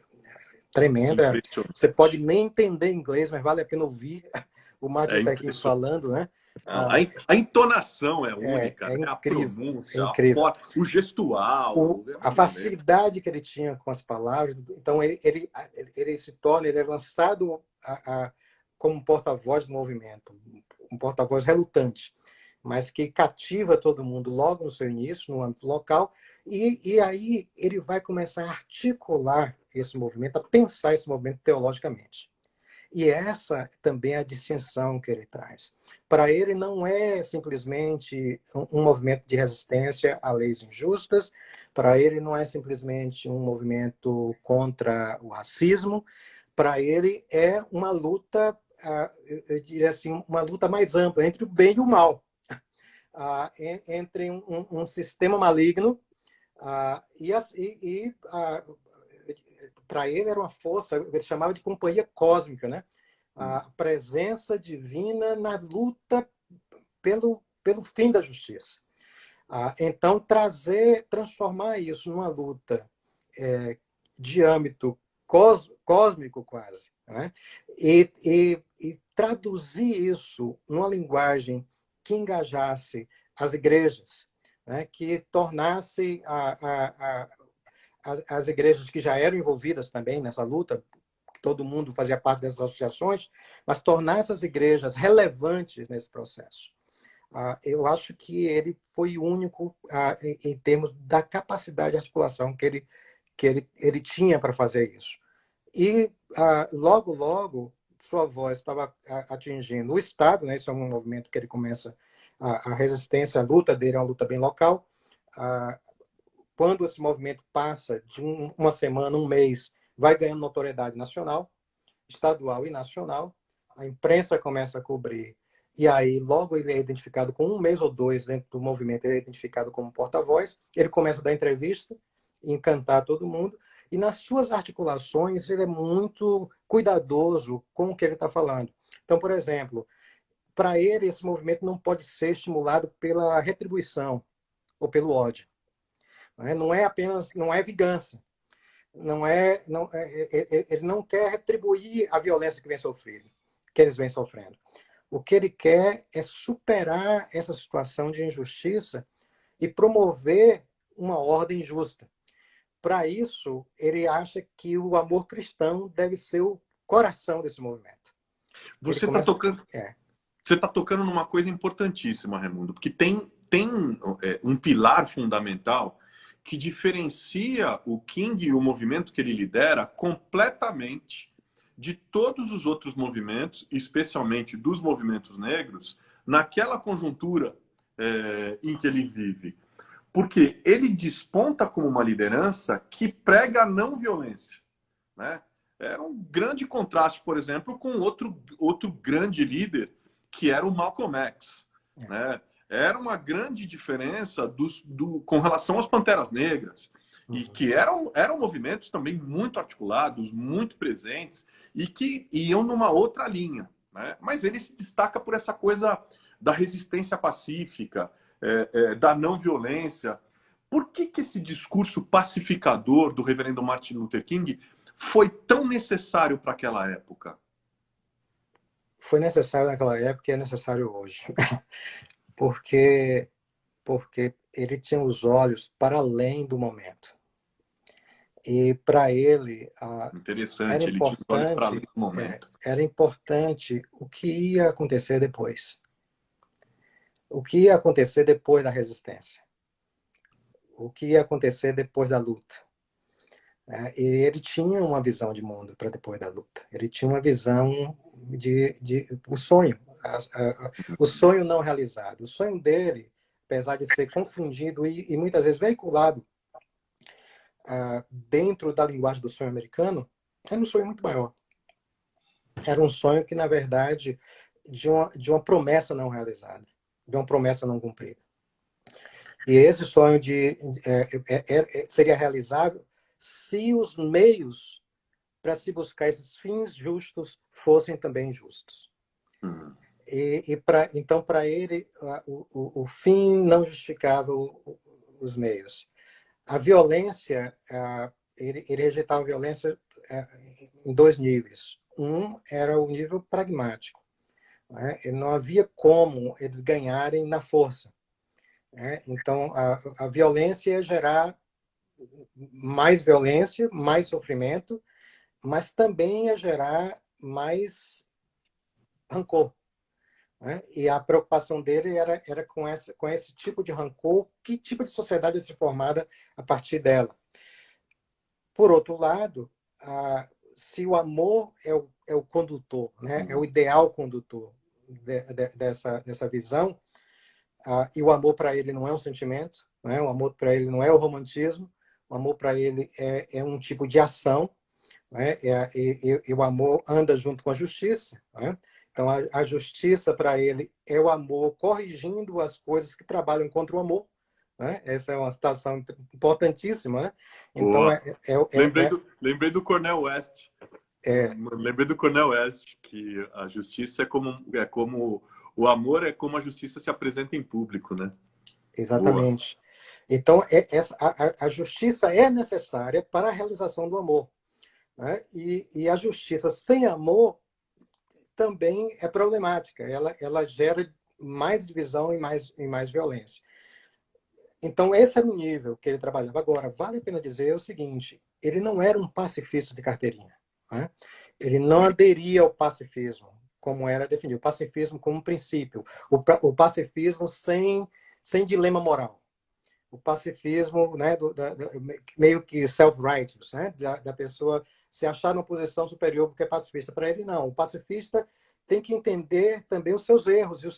tremenda. Você pode nem entender inglês, mas vale a pena ouvir o Martin Luther King falando, né? A entonação é única, é né? A incrível, pronúncia, é incrível. o gestual. A facilidade que ele tinha com as palavras. Então, ele se torna, ele é lançado como porta-voz do movimento, um porta-voz relutante, mas que cativa todo mundo logo no seu início, no âmbito local, e aí ele vai começar a articular esse movimento, a pensar esse movimento teologicamente. E essa também é a distinção que ele traz. Para ele, não é simplesmente um movimento de resistência a leis injustas, para ele não é simplesmente um movimento contra o racismo, para ele é uma luta, eu diria assim, uma luta mais ampla entre o bem e o mal, entre um sistema maligno para ele era uma força, ele chamava de companhia cósmica, né? A presença divina na luta pelo fim da justiça. Então, transformar isso numa luta de âmbito cósmico quase, né? E traduzir isso numa linguagem que engajasse as igrejas, né? Que tornasse as igrejas que já eram envolvidas também nessa luta, todo mundo fazia parte dessas associações, mas tornar essas igrejas relevantes nesse processo. Eu acho que ele foi único em termos da capacidade de articulação que ele tinha para fazer isso. E logo, logo, sua voz estava atingindo o Estado, né? Isso é um movimento que ele começa, a resistência, a luta dele é uma luta bem local. Quando esse movimento passa de uma semana, um mês, vai ganhando notoriedade nacional, estadual e nacional, a imprensa começa a cobrir, e aí logo ele é identificado com um mês ou dois dentro do movimento, ele é identificado como porta-voz, ele começa a dar entrevista, encantar todo mundo, e nas suas articulações ele é muito cuidadoso com o que ele está falando. Então, por exemplo, para ele esse movimento não pode ser estimulado pela retribuição ou pelo ódio. Não é apenas, não é vingança. Ele não quer retribuir a violência que eles vêm sofrendo. O que ele quer é superar essa situação de injustiça e promover uma ordem justa. Para isso, ele acha que o amor cristão deve ser o coração desse movimento. Você está tocando numa coisa importantíssima, Raimundo, porque tem um pilar fundamental que diferencia o King e o movimento que ele lidera completamente de todos os outros movimentos, especialmente dos movimentos negros, naquela conjuntura em que ele vive. Porque ele desponta como uma liderança que prega a não violência, né? Era um grande contraste, por exemplo, com outro grande líder, que era o Malcolm X, né? era uma grande diferença com relação às Panteras Negras, e que eram movimentos também muito articulados, muito presentes, e que iam numa outra linha. Né? Mas ele se destaca por essa coisa da resistência pacífica, da não violência. Por que esse discurso pacificador do reverendo Martin Luther King foi tão necessário para aquela época? Foi necessário naquela época e é necessário hoje. porque ele tinha os olhos para além do momento. E para ele interessante, ele tinha os olhos para além do momento. Era importante o que ia acontecer depois. O que ia acontecer depois da resistência. O que ia acontecer depois da luta. E ele tinha uma visão de mundo para depois da luta. Ele tinha uma visão de o sonho. O sonho não realizado. O sonho dele, apesar de ser confundido e muitas vezes veiculado dentro da linguagem do sonho americano, era um sonho muito maior. Era um sonho que, na verdade, de uma promessa não realizada, de uma promessa não cumprida. E esse sonho seria realizável se os meios para se buscar esses fins justos fossem também justos. Então, para ele, o fim não justificava os meios. A violência, ele rejeitava a violência em dois níveis. Um era o nível pragmático. Né? Não havia como eles ganharem na força. Né? Então, a violência ia gerar mais violência, mais sofrimento, mas também ia gerar mais rancor. Né? E a preocupação dele era com esse tipo de rancor, que tipo de sociedade ia ser formada a partir dela. Por outro lado, se o amor é o condutor, né? É o ideal condutor dessa visão, e o amor para ele não é um sentimento, né? O amor para ele não é o romantismo, o amor para ele é um tipo de ação, né? E o amor anda junto com a justiça, né? Então, a justiça para ele é o amor corrigindo as coisas que trabalham contra o amor. Né? Essa é uma citação importantíssima. Né? Então, lembrei do Cornel West. Lembrei do Cornel West, que a justiça é como o amor é como a justiça se apresenta em público, né? Exatamente. Boa. Então, a justiça é necessária para a realização do amor. Né? E a justiça sem amor também é problemática. Ela gera mais divisão e mais violência. Então, esse era o nível que ele trabalhava. Agora, vale a pena dizer o seguinte, ele não era um pacifista de carteirinha. Né? Ele não aderia ao pacifismo, como era definido. O pacifismo como um princípio. O pacifismo sem dilema moral. O pacifismo, né, meio que self-righteous, né, da pessoa se achar numa posição superior porque é pacifista. Para ele, não. O pacifista tem que entender também os seus erros e os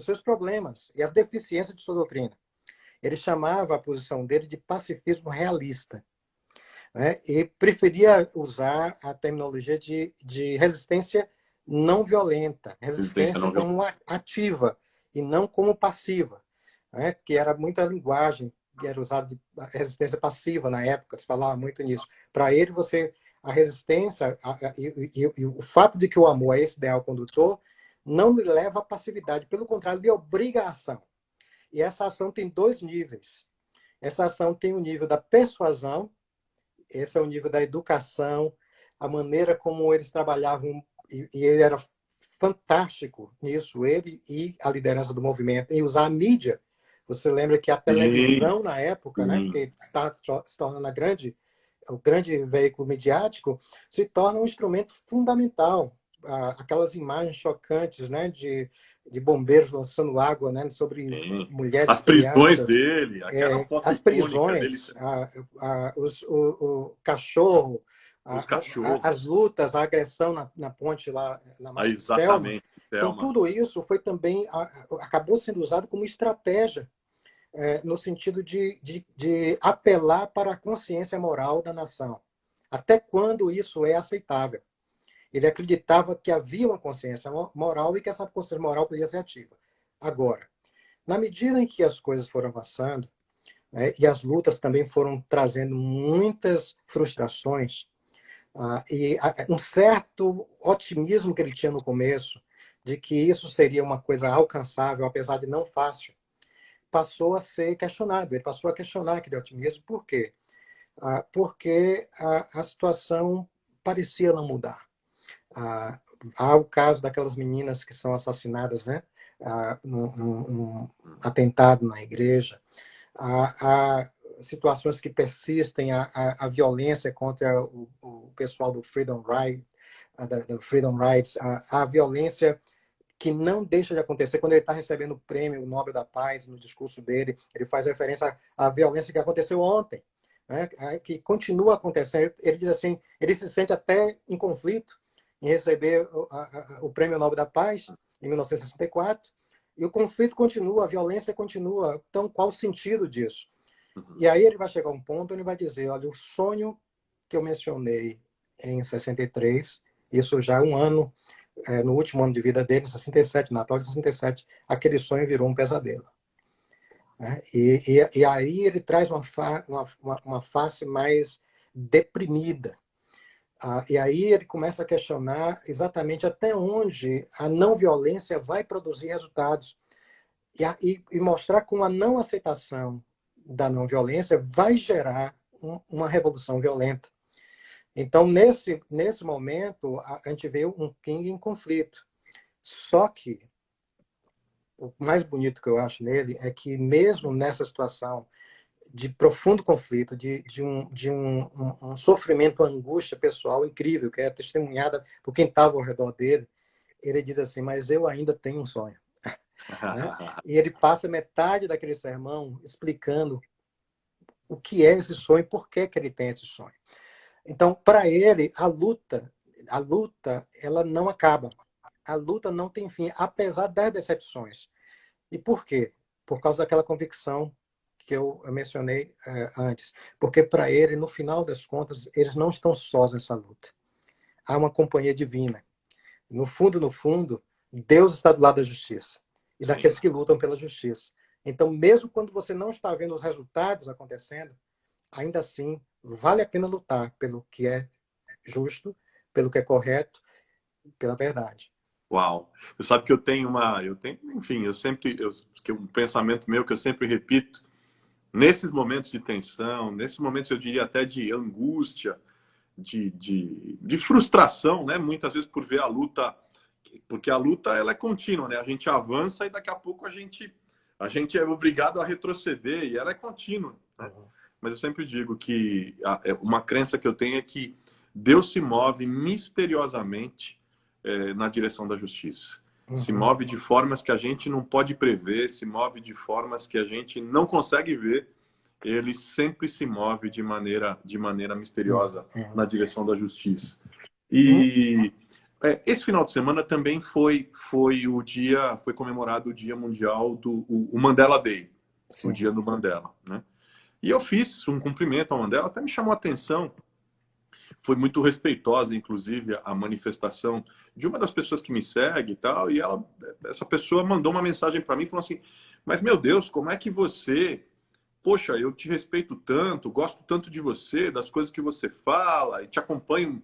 seus problemas e as deficiências de sua doutrina. Ele chamava a posição dele de pacifismo realista. Né, e preferia usar a terminologia de resistência não violenta, resistência como ativa e não como passiva. Né, que era muita linguagem que era usada de resistência passiva na época, se falava muito nisso. Para ele, a resistência e o fato de que o amor é esse ideal condutor não lhe leva à passividade, pelo contrário, lhe obriga à ação. E essa ação tem dois níveis. Essa ação tem o nível da persuasão, esse é o nível da educação, a maneira como eles trabalhavam, e ele era fantástico nisso, ele e a liderança do movimento, em usar a mídia. Você lembra que a televisão, na época, né, que está se tornando o grande veículo midiático, se torna um instrumento fundamental. Aquelas imagens chocantes, né, de bombeiros lançando água, né, sobre mulheres, as prisões dele, aquela foto as prisões, o cachorro, as lutas, a agressão na ponte lá na Marcha de Selma. Então, tudo isso foi também acabou sendo usado como estratégia no sentido de apelar para a consciência moral da nação. Até quando isso é aceitável? Ele acreditava que havia uma consciência moral e que essa consciência moral podia ser ativa. Agora, Na medida em que as coisas foram avançando, né, e as lutas também foram trazendo muitas frustrações, um certo otimismo que ele tinha no começo, de que isso seria uma coisa alcançável, apesar de não fácil, passou a ser questionado. Ele passou a questionar aquele otimismo. Por quê? Porque a situação parecia não mudar. Há o caso daquelas meninas que são assassinadas, né? Um atentado na igreja. Há situações que persistem, a violência contra o pessoal do Freedom Rights, da Freedom Rights, a violência que não deixa de acontecer. Quando ele está recebendo o prêmio Nobel da Paz, no discurso dele, ele faz referência à violência que aconteceu ontem, né? Que continua acontecendo. Ele diz assim, ele se sente até em conflito em receber o prêmio Nobel da Paz, em 1964, e o conflito continua, a violência continua. Então, qual o sentido disso? E aí ele vai chegar a um ponto onde ele vai dizer, olha, o sonho que eu mencionei em 63, isso já um ano, no último ano de vida dele, em 67, Natal de 67, aquele sonho virou um pesadelo. Né? E aí ele traz uma face mais deprimida. E aí ele começa a questionar exatamente até onde a não violência vai produzir resultados. E mostrar como a não aceitação da não violência vai gerar uma revolução violenta. Então, nesse momento, a gente vê um King em conflito. Só que o mais bonito que eu acho nele é que, mesmo nessa situação de profundo conflito, de um sofrimento, uma angústia pessoal incrível, que é testemunhada por quem estava ao redor dele, ele diz assim, mas eu ainda tenho um sonho. Né? E ele passa metade daquele sermão explicando o que é esse sonho e por que ele tem esse sonho. Então, para ele, a luta, ela não acaba. A luta não tem fim, apesar das decepções. E por quê? Por causa daquela convicção que eu mencionei antes. Porque para ele, no final das contas, eles não estão sós nessa luta. Há uma companhia divina. No fundo, Deus está do lado da justiça e daqueles que lutam pela justiça. Então, mesmo quando você não está vendo os resultados acontecendo, ainda assim, vale a pena lutar pelo que é justo, pelo que é correto, pela verdade. Uau! Você sabe que enfim, que um pensamento meu que eu sempre repito, nesses momentos de tensão, nesses momentos, eu diria até de angústia, de frustração, né? Muitas vezes por ver a luta, porque a luta ela é contínua, né? A gente avança e daqui a pouco a gente é obrigado a retroceder e ela é contínua, né? Mas eu sempre digo que uma crença que eu tenho é que Deus se move misteriosamente na direção da justiça. Se move de formas que a gente não pode prever, se move de formas que a gente não consegue ver. Ele sempre se move de maneira misteriosa na direção da justiça. E esse final de semana também foi comemorado o Dia Mundial o Mandela Day, o Dia do Mandela, né? E eu fiz um cumprimento ao Mandela, até me chamou a atenção. Foi muito respeitosa, inclusive, a manifestação de uma das pessoas que me segue e tal, e essa pessoa mandou uma mensagem para mim e falou assim: mas meu Deus, como é que você... Poxa, eu te respeito tanto, gosto tanto de você, das coisas que você fala, e te acompanho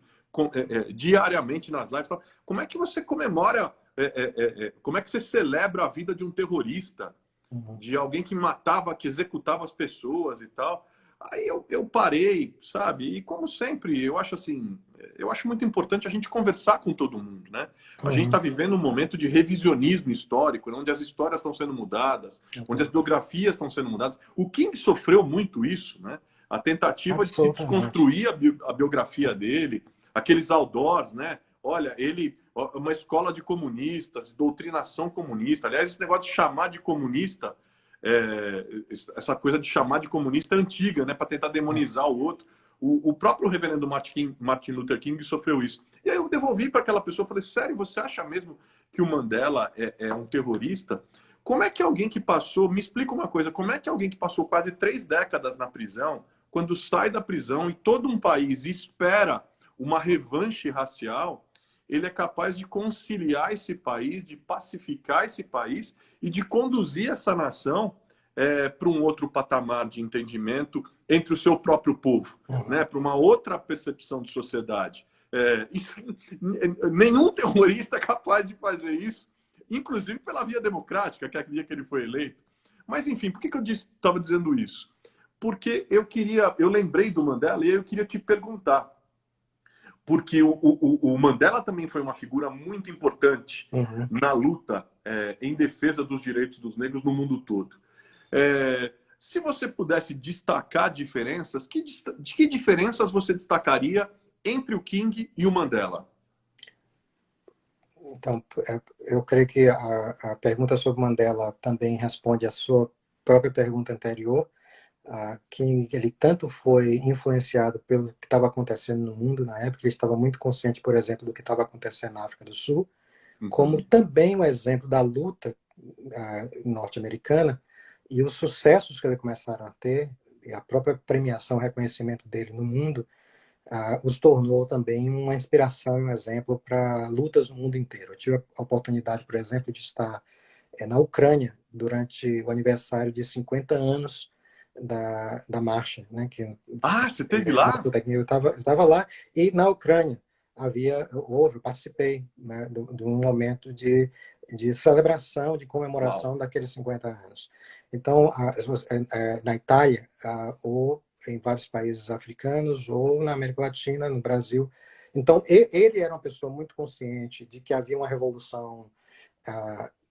diariamente nas lives. Tal. Como é que você comemora, como é que você celebra a vida de um terrorista, de alguém que matava, que executava as pessoas e tal? Aí eu parei, sabe? E como sempre, eu acho muito importante a gente conversar com todo mundo, né? A gente está vivendo um momento de revisionismo histórico, onde as histórias estão sendo mudadas, onde as biografias estão sendo mudadas. O King sofreu muito isso, né? A tentativa de se desconstruir a biografia dele, aqueles outdoors, né? Olha, uma escola de comunistas, de doutrinação comunista. Aliás, esse negócio de chamar de comunista, essa coisa de chamar de comunista antiga, né, para tentar demonizar o outro. O próprio reverendo Martin Luther King sofreu isso. E aí eu devolvi para aquela pessoa, falei: sério, você acha mesmo que o Mandela é um terrorista? Como é que alguém que passou, me explica uma coisa, como é que alguém que passou quase 3 décadas na prisão, quando sai da prisão e todo um país espera uma revanche racial, ele é capaz de conciliar esse país, de pacificar esse país e de conduzir essa nação para um outro patamar de entendimento entre o seu próprio povo, né? Para uma outra percepção de sociedade. Isso, nenhum terrorista é capaz de fazer isso, inclusive pela via democrática, que é aquele dia que ele foi eleito. Mas, enfim, por que eu estava dizendo isso? Porque eu lembrei do Mandela e eu queria te perguntar, porque o Mandela também foi uma figura muito importante na luta em defesa dos direitos dos negros no mundo todo. Se você pudesse destacar diferenças, de que diferenças você destacaria entre o King e o Mandela? Então, eu creio que a pergunta sobre Mandela também responde à sua própria pergunta anterior, que ele tanto foi influenciado pelo que estava acontecendo no mundo na época, ele estava muito consciente, por exemplo, do que estava acontecendo na África do Sul, como também um exemplo da luta norte-americana e os sucessos que ele começaram a ter, e a própria premiação, reconhecimento dele no mundo, os tornou também uma inspiração e um exemplo para lutas no mundo inteiro. Eu tive a oportunidade, por exemplo, de estar na Ucrânia durante o aniversário de 50 anos da marcha, né? Você esteve lá? Eu estava lá, e na Ucrânia eu participei, né, de um momento de celebração, de comemoração daqueles 50 anos. Então, na Itália, ou em vários países africanos, ou na América Latina, no Brasil. Então, ele era uma pessoa muito consciente de que havia uma revolução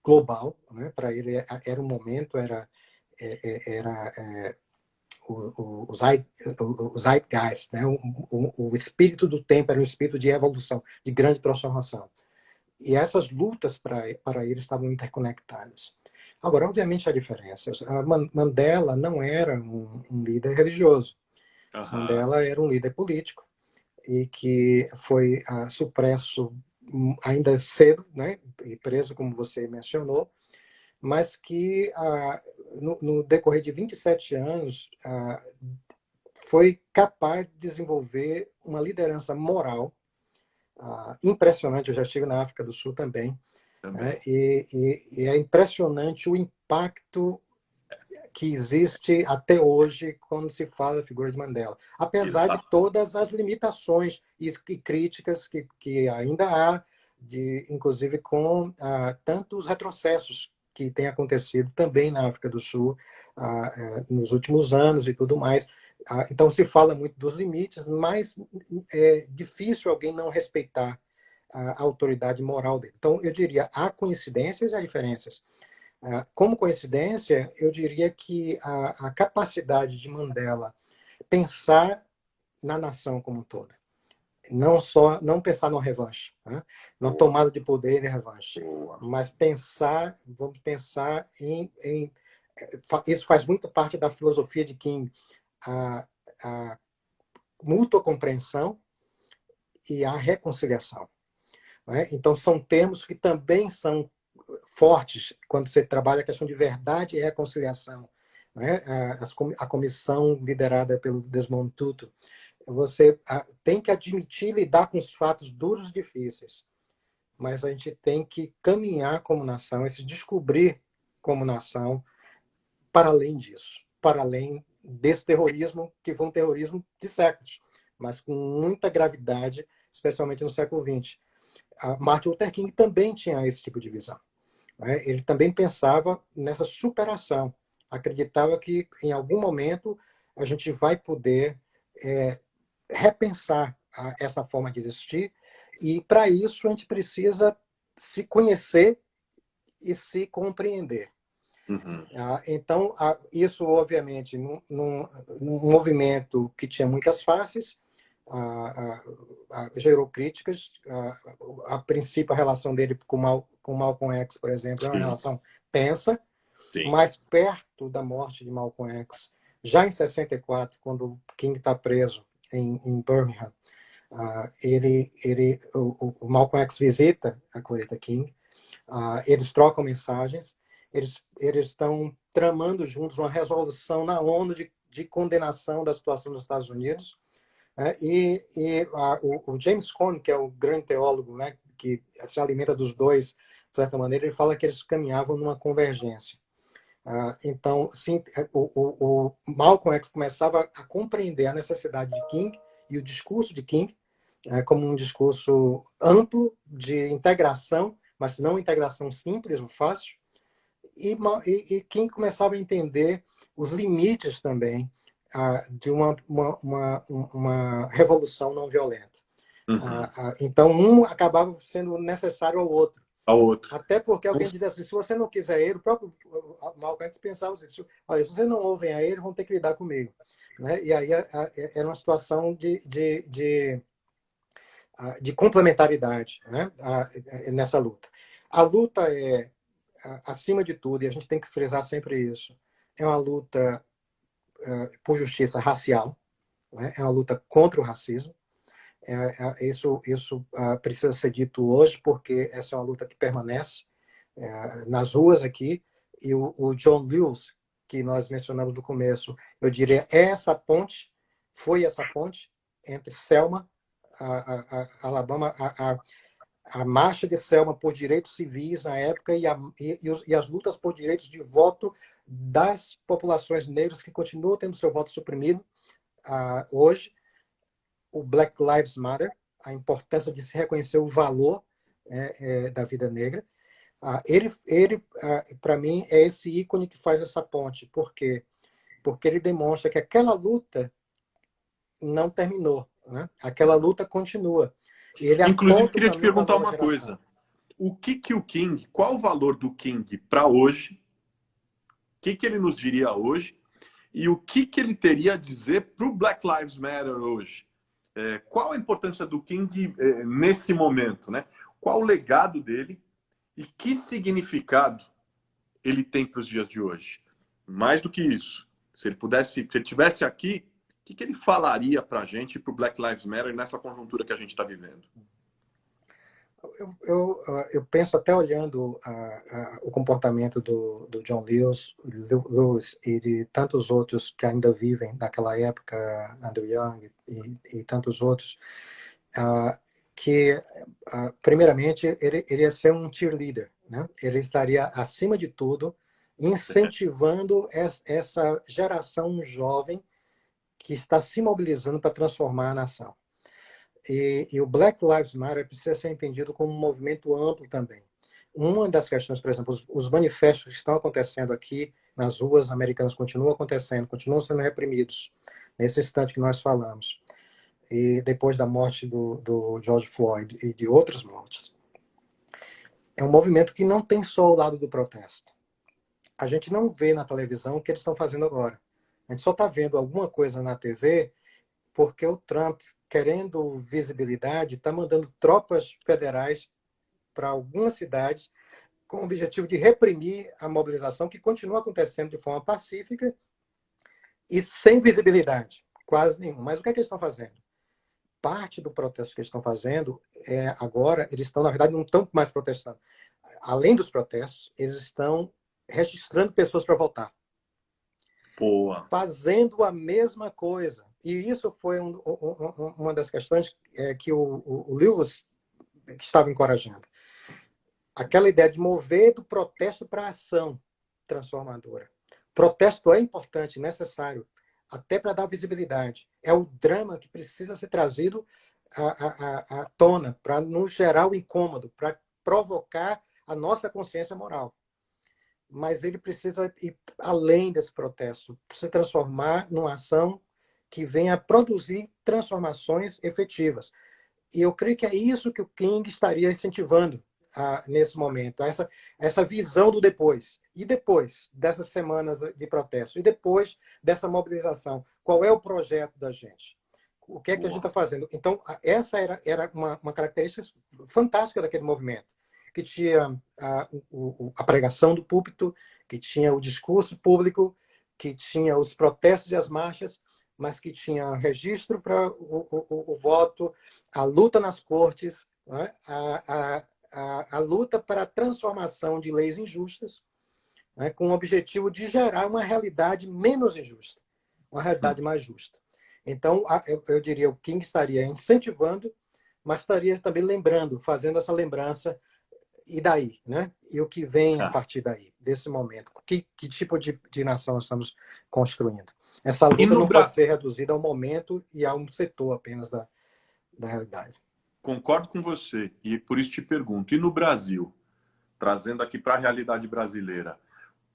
global, né? Para ele era um momento, era o zeitgeist, né? O espírito do tempo era um espírito de evolução, de grande transformação. E essas lutas para ele estavam interconectadas. Agora, obviamente, há diferenças. Mandela não era um líder religioso. Mandela era um líder político e que foi supresso ainda cedo, né? E preso, como você mencionou, mas que no decorrer de 27 anos foi capaz de desenvolver uma liderança moral impressionante. Eu já estive na África do Sul também. Né? E é impressionante o impacto que existe até hoje quando se fala da figura de Mandela. Apesar de todas as limitações e críticas que ainda há, inclusive com tantos retrocessos que têm acontecido também na África do Sul nos últimos anos e tudo mais. Então se fala muito dos limites, mas é difícil alguém não respeitar a autoridade moral dele. Então eu diria, há coincidências e há diferenças. Como coincidência, eu diria que a capacidade de Mandela pensar na nação como um todo, não pensar no revanche, né? Na tomada de poder e revanche, mas vamos pensar isso faz muito parte da filosofia de King, a mútua compreensão e a reconciliação, né? Então são termos que também são fortes quando você trabalha a questão de verdade e reconciliação, né? A comissão liderada pelo Desmond Tutu, você tem que admitir lidar com os fatos duros e difíceis, mas a gente tem que caminhar como nação e se descobrir como nação para além disso, para além desse terrorismo, que foi um terrorismo de séculos, mas com muita gravidade, especialmente no século XX. Martin Luther King também tinha esse tipo de visão. Ele também pensava nessa superação, acreditava que em algum momento a gente vai poder repensar essa forma de existir, e para isso a gente precisa se conhecer e se compreender. Então, isso obviamente num movimento que tinha muitas faces, gerou críticas. A princípio, a relação dele com Malcolm X, por exemplo, é uma relação tensa. Sim. Mas perto da morte de Malcolm X, já em 64, quando King está preso em Birmingham, o Malcolm X visita a Coretta King, eles trocam mensagens, eles estão tramando juntos uma resolução na ONU de condenação da situação dos Estados Unidos. O James Cone, que é o grande teólogo, né, que se alimenta dos dois de certa maneira, ele fala que eles caminhavam numa convergência. Então, sim, o Malcolm X começava a compreender a necessidade de King e o discurso de King como um discurso amplo de integração, mas não integração simples ou fácil, e King começava a entender os limites também de uma revolução não violenta. Uhum. Então, um acabava sendo necessário ao outro. Ao outro. Até porque alguém dizia assim, se você não quiser ele, o próprio Malcolm X pensava assim, olha, se vocês não ouvem a ele, vão ter que lidar comigo. Né? E aí era uma situação de complementaridade, né? Nessa luta. A luta é, acima de tudo, e a gente tem que frisar sempre isso, é uma luta por justiça racial, né? É uma luta contra o racismo. Isso precisa ser dito hoje, porque essa é uma luta que permanece nas ruas aqui, e o John Lewis, que nós mencionamos no começo, eu diria, foi essa ponte entre Selma, Alabama, a marcha de Selma por direitos civis na época e as lutas por direitos de voto das populações negras que continuam tendo seu voto suprimido hoje, o Black Lives Matter, a importância de se reconhecer o valor da vida negra. Ele para mim, é esse ícone que faz essa ponte. Por quê? Porque ele demonstra que aquela luta não terminou. Né? Aquela luta continua. E ele Inclusive, aponta o queria te caminho para a perguntar nova uma geração. coisa. O King, qual o valor do King para hoje? O que ele nos diria hoje? E o que ele teria a dizer para o Black Lives Matter hoje? Qual a importância do King nesse momento? Né? Qual o legado dele e que significado ele tem para os dias de hoje? Mais do que isso, se ele estivesse aqui, o que ele falaria para a gente e para o Black Lives Matter nessa conjuntura que a gente está vivendo? Eu penso até olhando o comportamento do John Lewis e de tantos outros que ainda vivem naquela época, Andrew Young e tantos outros, que, primeiramente, ele ia ser um cheerleader. Né? Ele estaria, acima de tudo, incentivando essa geração jovem que está se mobilizando para transformar a nação. E o Black Lives Matter precisa ser entendido como um movimento amplo também. Uma das questões, por exemplo, os manifestos que estão acontecendo aqui nas ruas americanas continuam acontecendo, continuam sendo reprimidos, nesse instante que nós falamos. E depois da morte do George Floyd e de outras mortes. É um movimento que não tem só o lado do protesto. A gente não vê na televisão o que eles estão fazendo agora. A gente só está vendo alguma coisa na TV porque o Trump, querendo visibilidade, está mandando tropas federais para algumas cidades com o objetivo de reprimir a mobilização que continua acontecendo de forma pacífica e sem visibilidade, quase nenhuma. Mas o que é que eles estão fazendo? Parte do protesto que eles estão fazendo agora, eles estão, na verdade, não estão mais protestando. Além dos protestos, eles estão registrando pessoas para votar. Boa. Fazendo a mesma coisa. E isso foi uma das questões que o Lewis estava encorajando. Aquela ideia de mover do protesto para a ação transformadora. Protesto é importante, necessário, até para dar visibilidade. É o drama que precisa ser trazido à tona, para nos gerar o incômodo, para provocar a nossa consciência moral. Mas ele precisa ir além desse protesto, se transformar numa ação que venha produzir transformações efetivas. E eu creio que é isso que o King estaria incentivando nesse momento, essa visão do depois. E depois dessas semanas de protesto? E depois dessa mobilização? Qual é o projeto da gente? O que é que a gente está fazendo? Então, essa era uma característica fantástica daquele movimento, que tinha a pregação do púlpito, que tinha o discurso público, que tinha os protestos e as marchas, mas que tinha registro para o voto, a luta nas cortes, né? a luta para a transformação de leis injustas, né? Com o objetivo de gerar uma realidade menos injusta, uma realidade mais justa. Então, eu diria, o King estaria incentivando, mas estaria também lembrando, fazendo essa lembrança e daí, né? E o que vem a partir daí, desse momento? Que tipo de nação nós estamos construindo? Essa E luta no não pode Brasil, ser reduzida ao momento e a um setor apenas da realidade. concordo com você, e por isso te pergunto, e no Brasil, trazendo aqui para a realidade brasileira,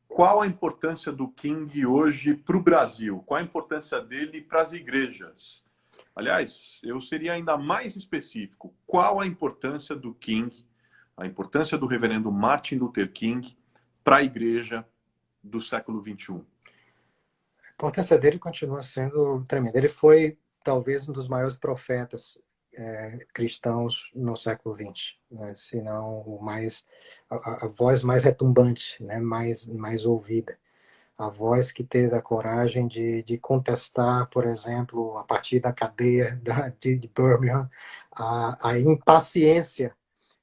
qual a importância do King hoje para o Brasil? Qual a importância dele para as igrejas? Aliás, eu seria ainda mais específico. Qual a importância do King, a importância do reverendo Martin Luther King para a igreja do século XXI? A importância dele continua sendo tremenda. Ele foi talvez um dos maiores profetas cristãos no século XX, né? Se não o mais a voz mais retumbante, né? mais ouvida, a voz que teve a coragem de contestar, por exemplo, a partir da cadeia de Birmingham, a impaciência,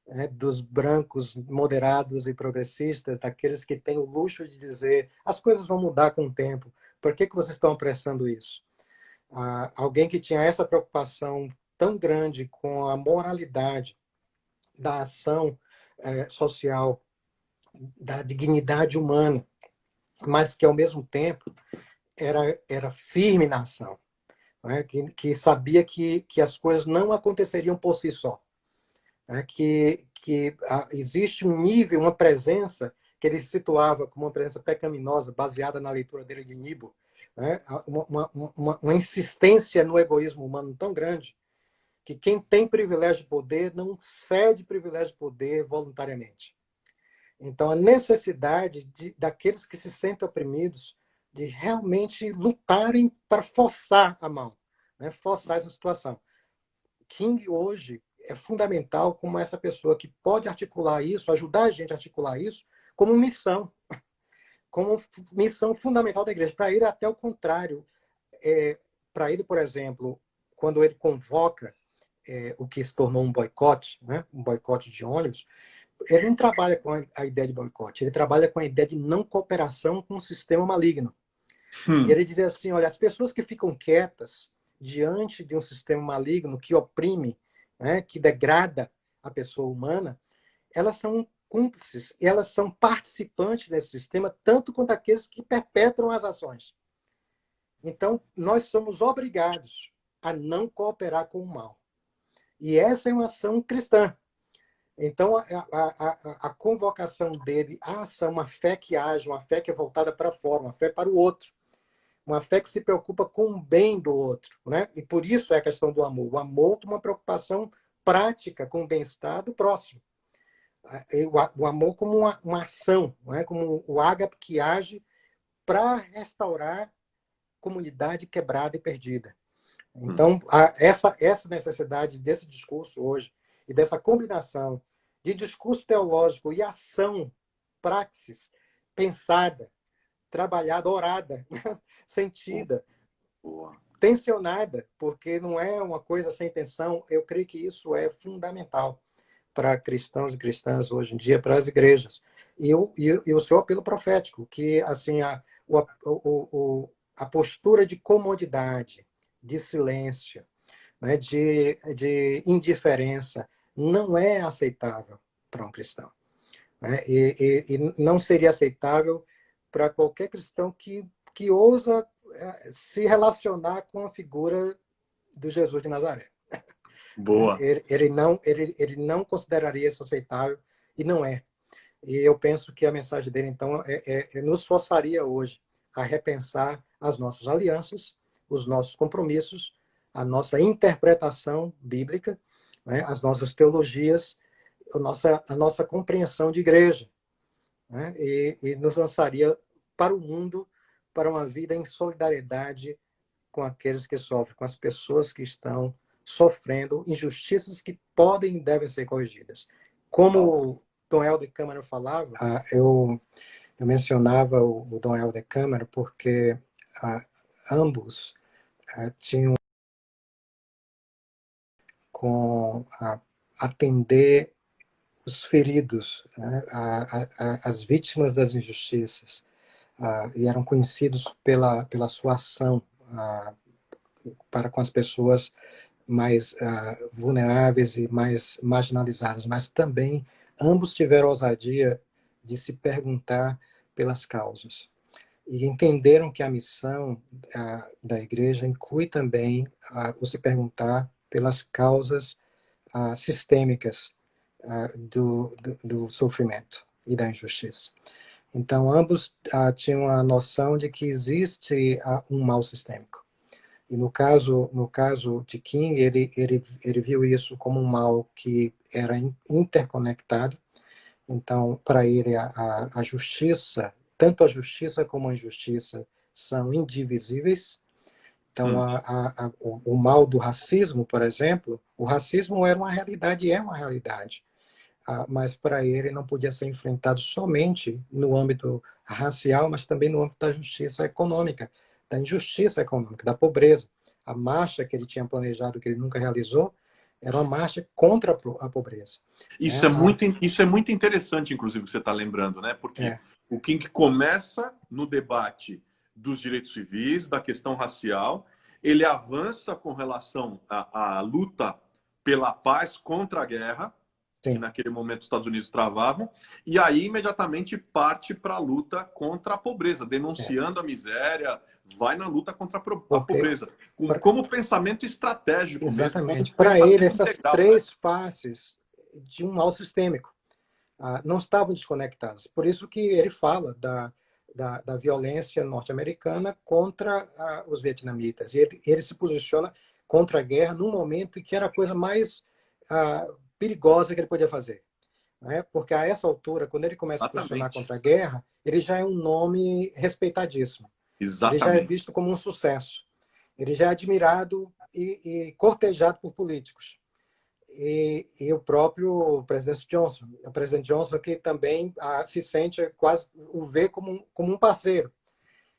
né, dos brancos moderados e progressistas, daqueles que têm o luxo de dizer as coisas vão mudar com o tempo, por que vocês estão apressando isso? Alguém que tinha essa preocupação tão grande com a moralidade da ação social, da dignidade humana, mas que, ao mesmo tempo, era firme na ação, né? Que sabia que as coisas não aconteceriam por si só, né? Que existe um nível, uma presença que ele situava como uma presença pecaminosa, baseada na leitura dele de Niebuhr, né? Uma insistência no egoísmo humano tão grande que quem tem privilégio de poder não cede privilégio de poder voluntariamente. Então, a necessidade daqueles que se sentem oprimidos de realmente lutarem para forçar a mão, né? Forçar essa situação. King hoje é fundamental como essa pessoa que pode articular isso, ajudar a gente a articular isso como missão fundamental da igreja, para ir até o contrário. Para ele, por exemplo, quando ele convoca o que se tornou um boicote, né? Um boicote de ônibus, ele não trabalha com a ideia de boicote, ele trabalha com a ideia de não cooperação com o sistema maligno. E ele diz assim, olha, as pessoas que ficam quietas diante de um sistema maligno que oprime, né, que degrada a pessoa humana, elas são cúmplices, elas são participantes desse sistema, tanto quanto aqueles que perpetram as ações. Então, nós somos obrigados a não cooperar com o mal. E essa é uma ação cristã. Então, a convocação dele, a ação, uma fé que age, uma fé que é voltada para fora, uma fé para o outro, uma fé que se preocupa com o bem do outro, né? E por isso é a questão do amor. O amor tem uma preocupação prática com o bem-estar do próximo. O amor como uma ação, né? Como o ágape que age para restaurar comunidade quebrada e perdida. Então, essa necessidade desse discurso hoje e dessa combinação de discurso teológico e ação, praxis, pensada, trabalhada, orada, sentida, tensionada, porque não é uma coisa sem tensão. Eu creio que isso é fundamental para cristãos e cristãs hoje em dia, para as igrejas. E o seu apelo profético, que assim a postura de comodidade, de silêncio, né, de indiferença, não é aceitável para um cristão, né? E não seria aceitável para qualquer cristão que ousa se relacionar com a figura do Jesus de Nazaré. Boa. Ele não consideraria isso aceitável, e não é. E eu penso que a mensagem dele, então, nos forçaria hoje a repensar as nossas alianças, os nossos compromissos, a nossa interpretação bíblica, né, as nossas teologias, a nossa compreensão de igreja, né, e nos lançaria para o mundo, para uma vida em solidariedade com aqueles que sofrem, com as pessoas que estão sofrendo injustiças que podem e devem ser corrigidas. Como Dom Helder Câmara falava, eu mencionava o Dom Helder Câmara porque ambos tinham com atender os feridos, né, as vítimas das injustiças, e eram conhecidos pela sua ação para com as pessoas mais vulneráveis e mais marginalizadas, mas também ambos tiveram ousadia de se perguntar pelas causas. E entenderam que a missão da igreja inclui também o se perguntar pelas causas sistêmicas do sofrimento e da injustiça. Então, ambos tinham a noção de que existe um mal sistêmico. E no caso de King, ele viu isso como um mal que era interconectado. Então, para ele, a justiça, tanto a justiça como a injustiça, são indivisíveis. Então, o mal do racismo, por exemplo, o racismo era uma realidade e é uma realidade. Mas para ele não podia ser enfrentado somente no âmbito racial, mas também no âmbito da justiça econômica, da injustiça econômica, da pobreza. A marcha que ele tinha planejado, que ele nunca realizou, era uma marcha contra a pobreza. Isso é muito interessante, inclusive, que você está lembrando, né? Porque o King começa no debate dos direitos civis, da questão racial, ele avança com relação à luta pela paz contra a guerra, Sim. que naquele momento os Estados Unidos travavam, e aí imediatamente parte para a luta contra a pobreza, denunciando a miséria, vai na luta contra a pobreza, como pensamento estratégico. Exatamente. Mesmo, para ele, essas integral, três faces de um mal sistêmico não estavam desconectadas. Por isso que ele fala da violência norte-americana contra os vietnamitas. E ele se posiciona contra a guerra num momento em que era a coisa mais perigosa que ele podia fazer. Né? Porque a essa altura, quando ele começa a posicionar contra a guerra, ele já é um nome respeitadíssimo. Exatamente. Ele já é visto como um sucesso. Ele já é admirado e cortejado por políticos. E o próprio presidente Johnson, que também se sente quase o vê como um parceiro.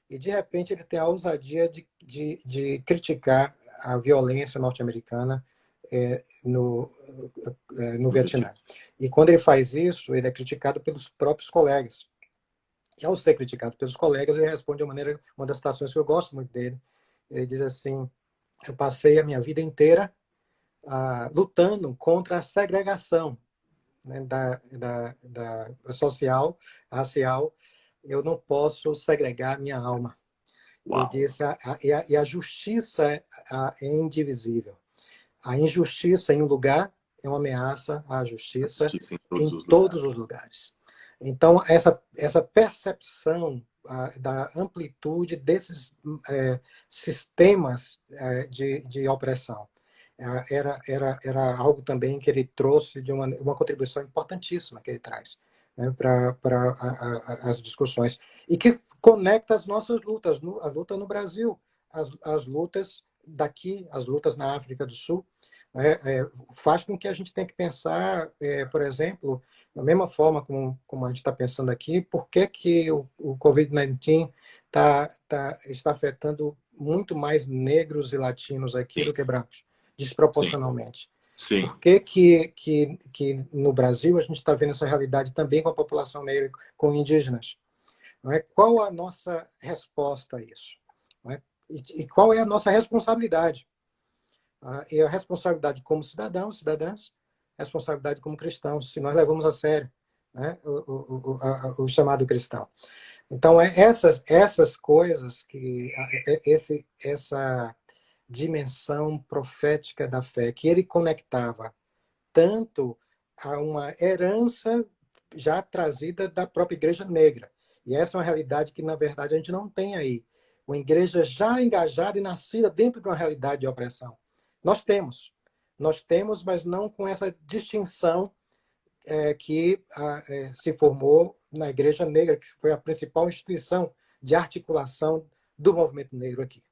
E, de repente, ele tem a ousadia de criticar a violência norte-americana no Vietnã. E quando ele faz isso, ele é criticado pelos próprios colegas. E ao ser criticado pelos colegas, ele responde de uma das citações que eu gosto muito dele. Ele diz assim: eu passei a minha vida inteira lutando contra a segregação, né, da social, racial. Eu não posso segregar minha alma. Ele disse, e a justiça é indivisível. A injustiça em um lugar é uma ameaça à justiça em todos os lugares. Então, essa percepção da amplitude desses sistemas de opressão era algo também que ele trouxe de uma contribuição importantíssima que ele traz, né, para as discussões. E que conecta as nossas lutas, a luta no Brasil, as lutas daqui, as lutas na África do Sul, faz com que a gente tenha que pensar, por exemplo, da mesma forma como a gente está pensando aqui, por que o Covid-19 está afetando muito mais negros e latinos aqui do que brancos, desproporcionalmente. Sim. Por que no Brasil a gente está vendo essa realidade também com a população negra, com indígenas? Não é? Qual a nossa resposta a isso? Não é? E qual é a nossa responsabilidade? E a responsabilidade como cidadãos, cidadãs, responsabilidade como cristãos, se nós levamos a sério, né, o chamado cristão. Então, essas coisas, essa dimensão profética da fé, que ele conectava tanto a uma herança já trazida da própria igreja negra. E essa é uma realidade que, na verdade, a gente não tem aí. Uma igreja já engajada e nascida dentro de uma realidade de opressão. Nós temos, mas não com essa distinção que se formou na Igreja Negra, que foi a principal instituição de articulação do movimento negro aqui.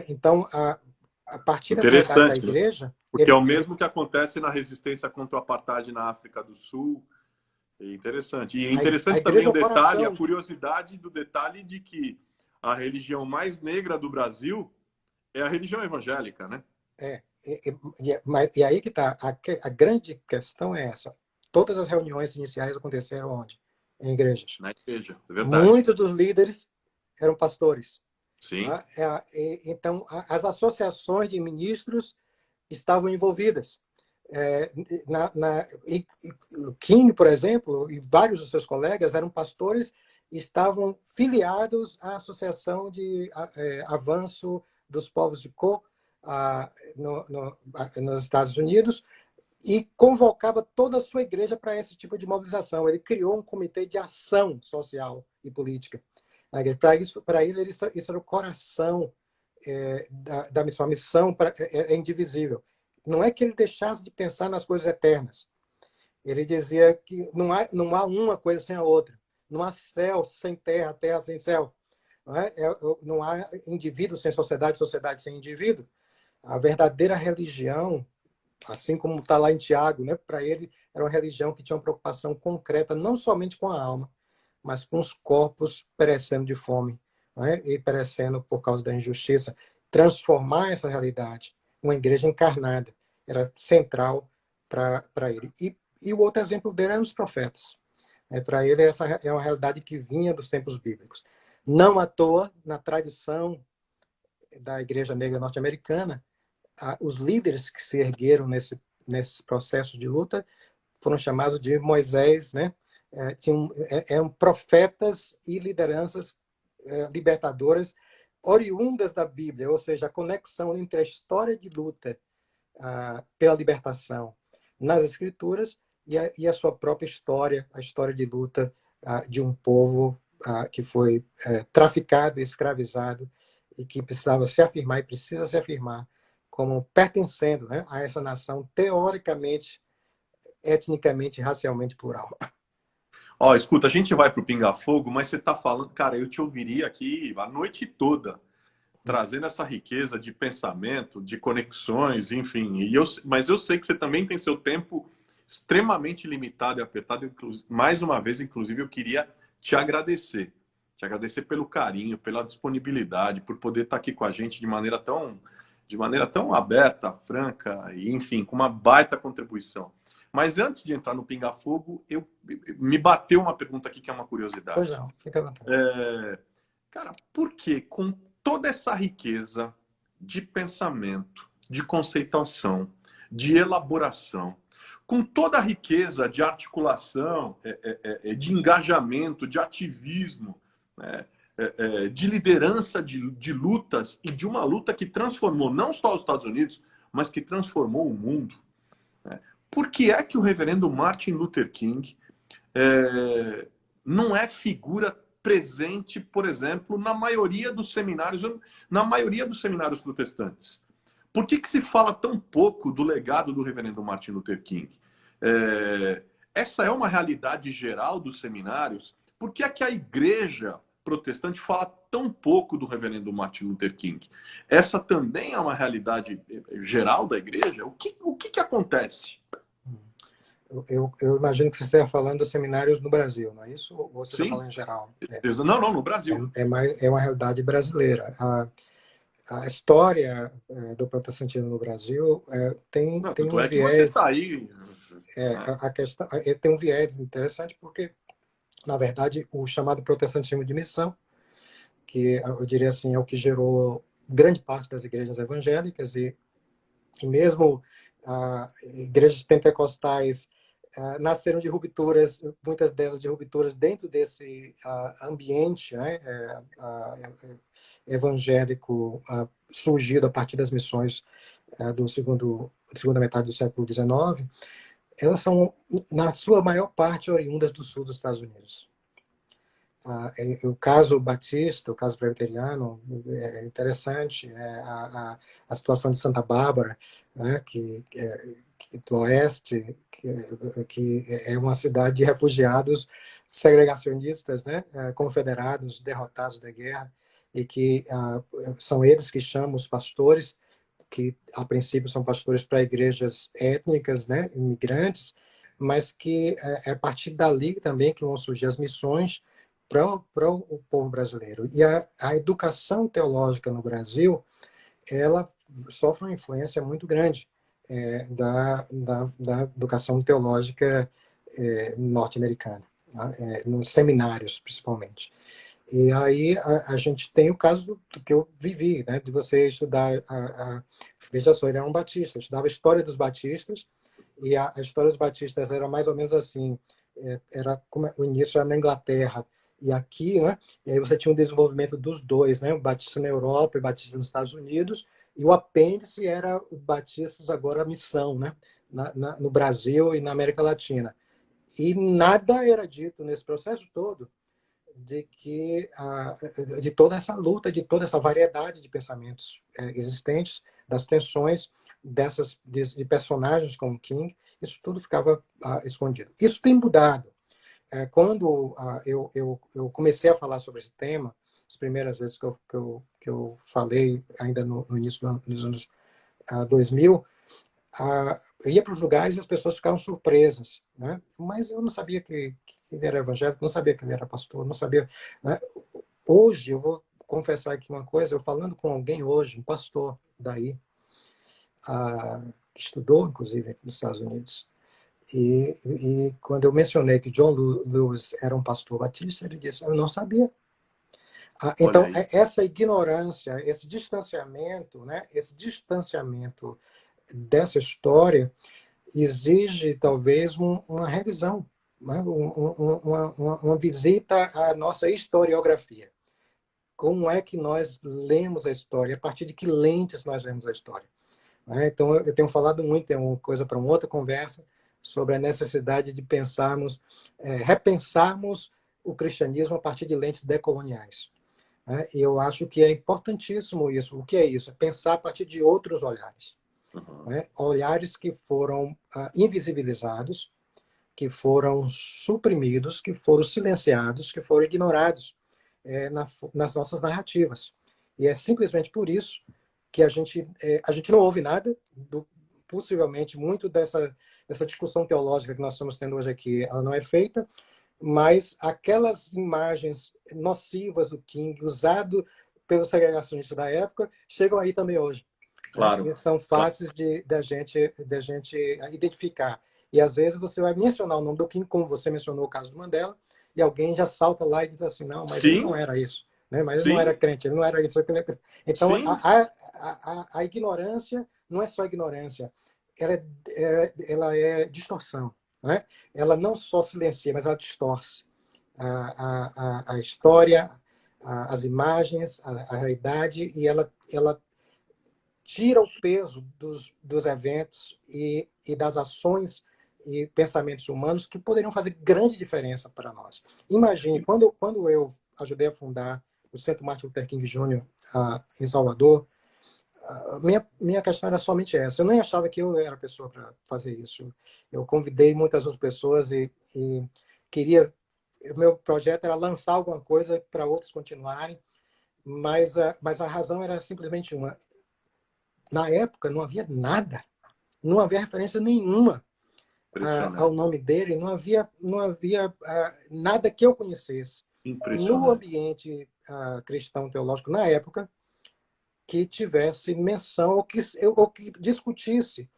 Então, a partir dessa realidade da Igreja... Porque é o mesmo que acontece na resistência contra o apartheid na África do Sul. É interessante. E é interessante também o detalhe, a curiosidade do detalhe de que a religião mais negra do Brasil é a religião evangélica, né? E aí que está, a grande questão é essa. Todas as reuniões iniciais aconteceram onde? Em igrejas. Na igreja, é verdade. Muitos dos líderes eram pastores. Sim. Então, as associações de ministros estavam envolvidas. King, por exemplo, e vários dos seus colegas eram pastores e estavam filiados à Associação de Avanço dos Povos de Cor nos Estados Unidos, e convocava toda a sua igreja para esse tipo de mobilização. Ele criou um comitê de ação social e política. Para ele, isso era o coração da missão. A missão é indivisível. Não é que ele deixasse de pensar nas coisas eternas. Ele dizia que não há uma coisa sem a outra. Não há céu sem terra, terra sem céu. Não há indivíduo sem sociedade, sociedade sem indivíduo. A verdadeira religião, assim como está lá em Tiago, né? Para ele era uma religião que tinha uma preocupação concreta, não somente com a alma, mas com os corpos perecendo de fome, né? E perecendo por causa da injustiça. Transformar essa realidade, uma igreja encarnada, era central para ele. E o outro exemplo dele eram os profetas. Para ele, essa é uma realidade que vinha dos tempos bíblicos. Não à toa, na tradição da igreja negra norte-americana, os líderes que se ergueram nesse processo de luta foram chamados de Moisés, né? Eram profetas e lideranças libertadoras oriundas da Bíblia, ou seja, a conexão entre a história de luta pela libertação nas Escrituras e a sua própria história, a história de luta de um povo que foi traficado, escravizado e que precisava se afirmar e precisa se afirmar como pertencendo, né, a essa nação teoricamente, etnicamente e racialmente plural. Ó, escuta, a gente vai pro Pinga Fogo, mas você tá falando, cara, eu te ouviria aqui a noite toda, trazendo essa riqueza de pensamento, de conexões, enfim. Mas eu sei que você também tem seu tempo extremamente limitado e apertado. Mais uma vez, inclusive, eu queria te agradecer. Te agradecer pelo carinho, pela disponibilidade, por poder estar aqui com a gente de maneira tão aberta, franca, e, enfim, com uma baita contribuição. Mas antes de entrar no Pinga Fogo, me bateu uma pergunta aqui que é uma curiosidade. Pois não, fica à vontade. Cara, por que com toda essa riqueza de pensamento, de conceituação, de elaboração, com toda a riqueza de articulação, de engajamento, de ativismo, né, de liderança de lutas, e de uma luta que transformou não só os Estados Unidos, mas que transformou o mundo, né? Por que é que o reverendo Martin Luther King não é figura presente, por exemplo, na maioria dos seminários protestantes? Por que se fala tão pouco do legado do reverendo Martin Luther King? Essa é uma realidade geral dos seminários? Por que é que a igreja protestante fala tão pouco do reverendo Martin Luther King? Essa também é uma realidade geral da igreja? O que acontece? Eu imagino que você esteja falando dos seminários no Brasil, não é isso? Ou você está falando em geral? Não, no Brasil. É uma realidade brasileira. A história do protestantismo no Brasil tem um viés. Você tá aí. A questão tem um viés interessante porque, na verdade, o chamado protestantismo de missão, que eu diria assim é o que gerou grande parte das igrejas evangélicas e mesmo igrejas pentecostais nasceram de rupturas, muitas delas de rupturas dentro desse ambiente, né, evangélico surgido a partir das missões segunda metade do século XIX. Elas são, na sua maior parte, oriundas do sul dos Estados Unidos. O caso batista, o caso presbiteriano, é interessante. A situação de Santa Bárbara, né, do oeste, que é uma cidade de refugiados segregacionistas, né, confederados, derrotados da guerra, e que são eles que chamam os pastores, que a princípio são pastores para igrejas étnicas, né, imigrantes, mas que é a partir dali também que vão surgir as missões para o povo brasileiro. E a educação teológica no Brasil, ela sofre uma influência muito grande da educação teológica norte-americana, nos seminários, principalmente. E aí a gente tem o caso do que eu vivi, né, de você estudar, veja só, ele era um batista, eu estudava a história dos batistas, E a história dos batistas era mais ou menos assim, era como o início era na Inglaterra e aqui, né? E aí você tinha um desenvolvimento dos dois, né? O batista na Europa e o batista nos Estados Unidos, e o apêndice era o batistas agora a missão, né? No Brasil e na América Latina. E nada era dito nesse processo todo de que de toda essa luta, de toda essa variedade de pensamentos existentes, das tensões de personagens como King, isso tudo ficava escondido. Isso tem mudado. Quando eu comecei a falar sobre esse tema, as primeiras vezes que eu falei, ainda no início dos anos 2000, eu ia para os lugares e as pessoas ficavam surpresas, né? Mas eu não sabia que ele era evangélico, não sabia que ele era pastor, não sabia, né? Hoje, eu vou confessar aqui uma coisa, eu falando com alguém hoje, um pastor daí, que estudou, inclusive, nos Estados Unidos, e quando eu mencionei que John Lewis era um pastor batista, ele disse, eu não sabia. Então, essa ignorância, esse distanciamento, né? Esse distanciamento dessa história exige talvez uma revisão, né? Uma visita à nossa historiografia. Como é que nós lemos a história? A partir de que lentes nós lemos a história? Então, eu tenho falado muito, é uma coisa para uma outra conversa, sobre a necessidade de pensarmos, repensarmos o cristianismo a partir de lentes decoloniais. E eu acho que é importantíssimo isso. O que é isso? Pensar a partir de outros olhares. Olhares que foram invisibilizados, que foram suprimidos, que foram silenciados, que foram ignorados nas nossas narrativas. E é simplesmente por isso que a gente não ouve nada, possivelmente muito dessa discussão teológica que nós estamos tendo hoje aqui, ela não é feita, mas aquelas imagens nocivas do King, usado pelos segregacionistas da época, chegam aí também hoje. Claro. E são fáceis da gente identificar. E às vezes você vai mencionar o nome do King, como você mencionou o caso do Mandela, e alguém já salta lá e diz assim, não, mas ele não era isso. Né? Mas ele não era crente, ele não era isso. Então, a ignorância não é só ignorância, ela é distorção. Né? Ela não só silencia, mas ela distorce a história, as imagens, a realidade, e ela tira o peso dos eventos e das ações e pensamentos humanos que poderiam fazer grande diferença para nós. Imagine, quando eu ajudei a fundar o Centro Martin Luther King Jr. Em Salvador, minha questão era somente essa. Eu nem achava que eu era a pessoa para fazer isso. Eu convidei muitas outras pessoas e queria... O meu projeto era lançar alguma coisa para outros continuarem, mas a razão era simplesmente uma. Na época, não havia nada. Não havia referência nenhuma ao nome dele. Não havia nada que eu conhecesse no ambiente cristão teológico na época que tivesse menção ou que discutisse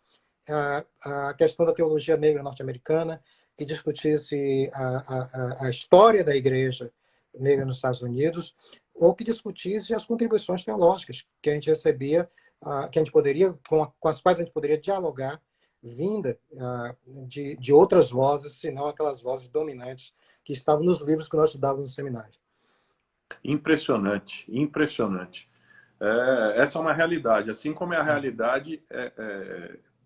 a questão da teologia negra norte-americana, que discutisse a história da igreja negra nos Estados Unidos, ou que discutisse as contribuições teológicas que a gente recebia, que a gente poderia, com as quais a gente poderia dialogar, vinda de outras vozes, senão aquelas vozes dominantes que estavam nos livros que nós estudávamos no seminário. Impressionante, impressionante. Essa é uma realidade, assim como é a realidade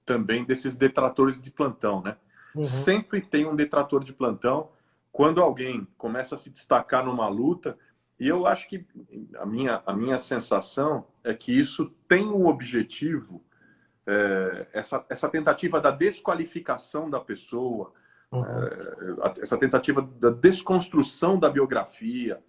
também desses detratores de plantão, né? Uhum. Sempre tem um detrator de plantão quando alguém começa a se destacar numa luta, e eu acho que a minha sensação é que isso tem o objetivo, essa tentativa da desqualificação da pessoa, uhum. Essa tentativa da desconstrução da biografia,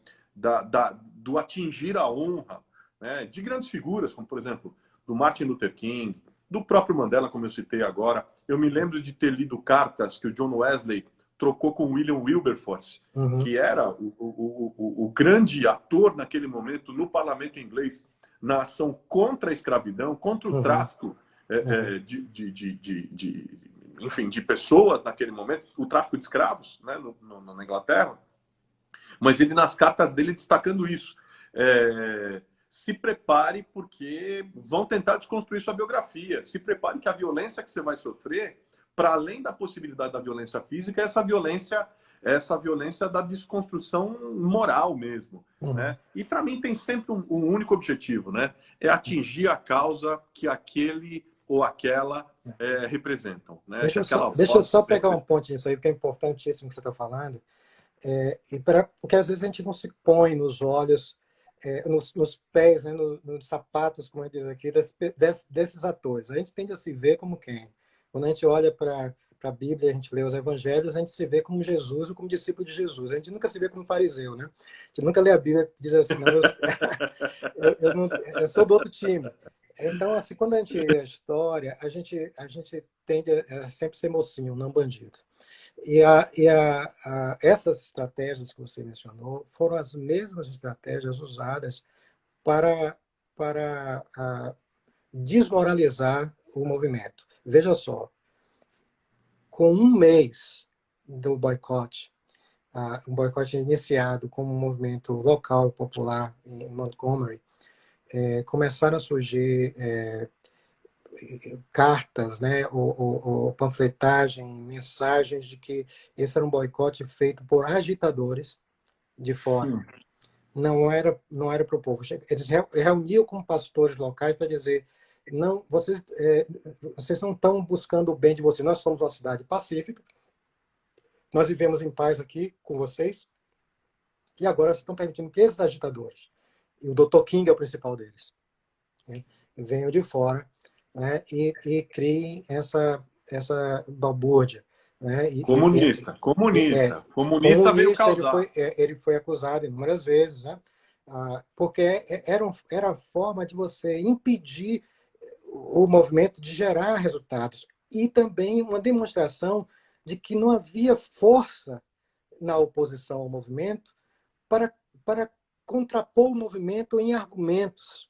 do atingir a honra, né, de grandes figuras, como, por exemplo, do Martin Luther King, do próprio Mandela, como eu citei agora. Eu me lembro de ter lido cartas que o John Wesley trocou com William Wilberforce, uhum. que era o grande ator naquele momento no parlamento inglês, na ação contra a escravidão, contra o uhum. tráfico enfim, de pessoas naquele momento, o tráfico de escravos, né, na Inglaterra. Mas ele, nas cartas dele, destacando isso. Se prepare porque vão tentar desconstruir sua biografia. Se prepare que a violência que você vai sofrer para além da possibilidade da violência física, essa violência da desconstrução moral mesmo, Uhum. né? E para mim tem sempre um único objetivo, né? É atingir a causa que aquele ou aquela representam, né? Que aquela Deixa eu só voz pegar um representa. ponto nisso aí, porque é importantíssimo o que você está falando. Porque às vezes a gente não se põe nos olhos, nos pés, né, nos sapatos, como diz aqui, desses atores. A gente tende a se ver como quem? Quando a gente olha para a Bíblia, a gente lê os evangelhos, a gente se vê como Jesus ou como discípulo de Jesus. A gente nunca se vê como fariseu, né? A gente nunca lê a Bíblia e diz assim, não, eu sou do outro time. Então, assim, quando a gente lê a história, a gente tende a sempre ser mocinho, não bandido. Essas estratégias que você mencionou foram as mesmas estratégias usadas para, para desmoralizar o movimento. Veja só, com um mês do boicote, um boicote iniciado como um movimento local popular em Montgomery, começaram a surgir cartas, né, ou panfletagem, mensagens de que esse era um boicote feito por agitadores de fora. Hum. Não era para o povo. Eles reuniam com pastores locais para dizer: não, vocês não estão buscando o bem de vocês. Nós somos uma cidade pacífica, nós vivemos em paz aqui com vocês, e agora vocês estão permitindo que esses agitadores, e o Dr. King é o principal deles, né, venham de fora, né, e criem essa balbúrdia. Né, Comunista, é, comunista. Comunista veio comunista, causar. ele foi acusado inúmeras vezes, né? Porque era a forma de você impedir o movimento de gerar resultados e também uma demonstração de que não havia força na oposição ao movimento para, para contrapor o movimento em argumentos.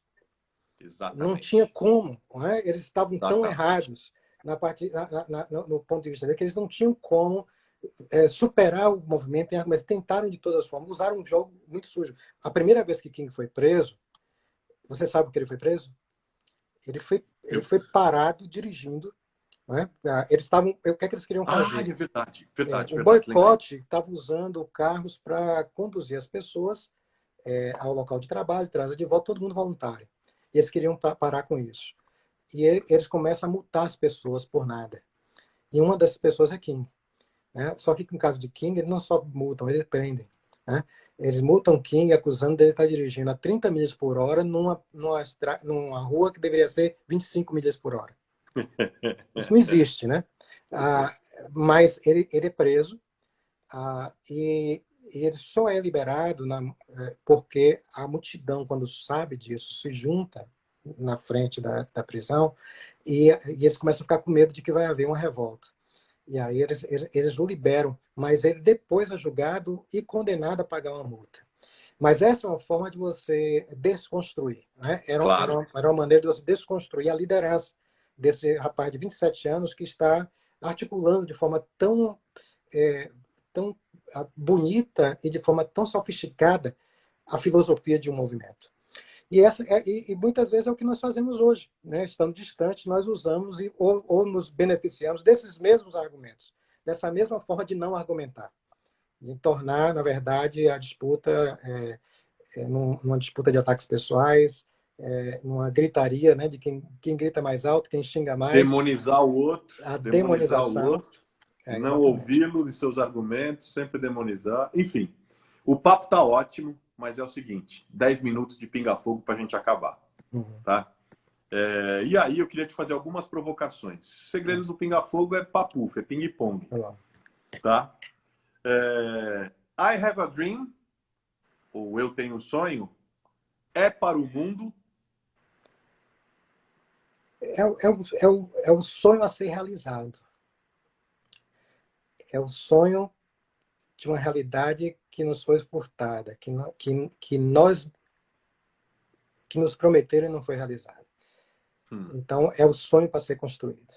Não tinha Exatamente. como, não é? Eles estavam tão Exatamente. errados no ponto de vista dele que eles não tinham como superar o movimento, mas tentaram de todas as formas, usaram um jogo muito sujo. A primeira vez que King foi preso, você sabe por que ele foi preso? Ele Eu... foi parado dirigindo. Né? Eles estavam, o que é que eles queriam Ah, fazer? é verdade, verdade, O verdade, lembrei. boicote estava usando carros para conduzir as pessoas ao local de trabalho, trazer de volta todo mundo voluntário. E eles queriam parar com isso. E eles começam a multar as pessoas por nada. E uma dessas pessoas é King. Né? Só que no caso de King, eles não só multam, eles prendem. Né? Eles multam King acusando dele estar dirigindo a 30 milhas por hora numa rua que deveria ser 25 milhas por hora. Isso não existe, né? Ah, mas ele é preso e ele só é liberado porque a multidão, quando sabe disso, se junta na frente da prisão e eles começam a ficar com medo de que vai haver uma revolta. E aí eles o liberam, mas ele depois é julgado e condenado a pagar uma multa. Mas essa é uma forma de você desconstruir. Né? Claro. Era uma maneira de você desconstruir a liderança desse rapaz de 27 anos que está articulando de forma tão bonita e de forma tão sofisticada a filosofia de um movimento. E muitas vezes é o que nós fazemos hoje. Né? Estando distantes, nós usamos ou nos beneficiamos desses mesmos argumentos, dessa mesma forma de não argumentar, de tornar, na verdade, a disputa numa disputa de ataques pessoais, numa gritaria, né, de quem grita mais alto, quem xinga mais, a Demonizar o demonização. outro, não Exatamente. ouvi-lo e seus argumentos, sempre demonizar. Enfim, o papo tá ótimo, mas é o seguinte: 10 minutos de pinga-fogo para a gente acabar, Uhum. tá? E aí eu queria te fazer algumas provocações. O segredo do pinga-fogo é papuf, é ping-pong, Tá bom. tá? I have a dream, ou eu tenho um sonho, é para o mundo. É o sonho a ser realizado. É o sonho de uma realidade que nos foi furtada, que nos prometeram e não foi realizada. Então, é o sonho para ser construído.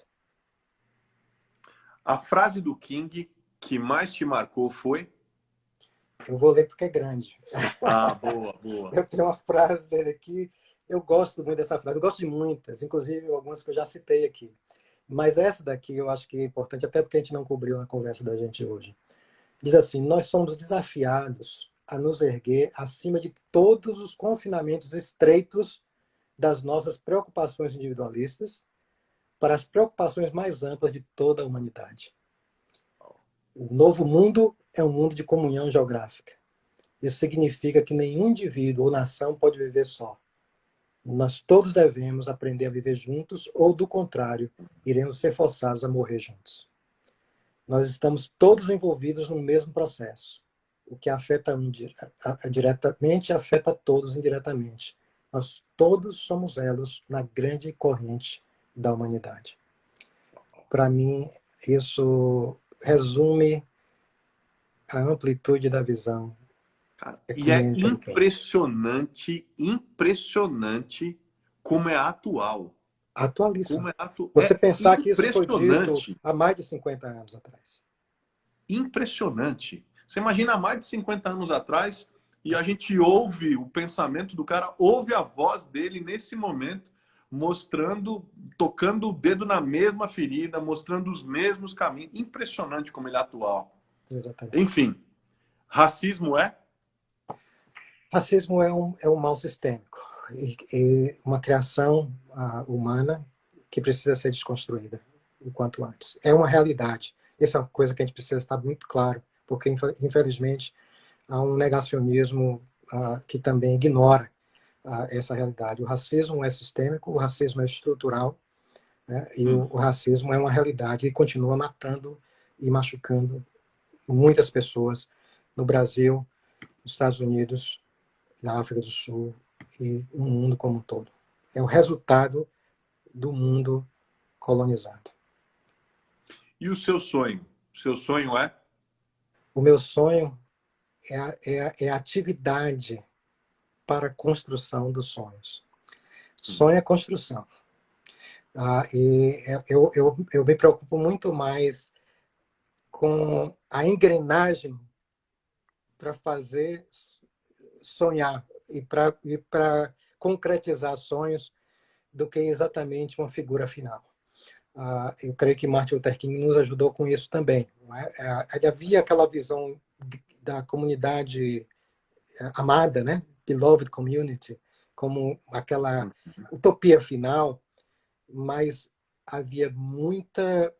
A frase do King que mais te marcou foi? Eu vou ler porque é grande. Ah, boa, boa. Eu tenho uma frase dele aqui, eu gosto muito dessa frase, eu gosto de muitas, inclusive algumas que eu já citei aqui. Mas essa daqui eu acho que é importante, até porque a gente não cobriu na conversa da gente hoje. Diz assim: nós somos desafiados a nos erguer acima de todos os confinamentos estreitos das nossas preocupações individualistas para as preocupações mais amplas de toda a humanidade. O novo mundo é um mundo de comunhão geográfica. Isso significa que nenhum indivíduo ou nação pode viver só. Nós todos devemos aprender a viver juntos, ou, do contrário, iremos ser forçados a morrer juntos. Nós estamos todos envolvidos no mesmo processo. O que afeta um diretamente afeta todos indiretamente. Nós todos somos elos na grande corrente da humanidade. Para mim, isso resume a amplitude da visão. Cara, e é impressionante como é atual. Atualíssimo. Como é, Você pensar que isso foi dito impressionante. há mais de 50 anos atrás. Impressionante. Você imagina há mais de 50 anos atrás e a gente ouve o pensamento do cara, ouve a voz dele nesse momento, mostrando, tocando o dedo na mesma ferida, mostrando os mesmos caminhos. Impressionante como ele é atual. Exatamente. Enfim, racismo é? Racismo é um mal sistêmico e uma criação humana que precisa ser desconstruída o quanto antes. É uma realidade. Essa é uma coisa que a gente precisa estar muito claro, porque, infelizmente, há um negacionismo que também ignora essa realidade. O racismo é sistêmico, o racismo é estrutural, né? E o racismo é uma realidade e continua matando e machucando muitas pessoas no Brasil, nos Estados Unidos, na África do Sul e no mundo como um todo. É o resultado do mundo colonizado. E o seu sonho? O seu sonho é? O meu sonho é a atividade para a construção dos sonhos. Sonho é construção. E eu me preocupo muito mais com a engrenagem para fazer sonhar e para concretizar sonhos do que exatamente uma figura final. Eu creio que Martin Luther King nos ajudou com isso também. Não é? Havia aquela visão da comunidade amada, né? Beloved community, como aquela utopia final, mas havia muita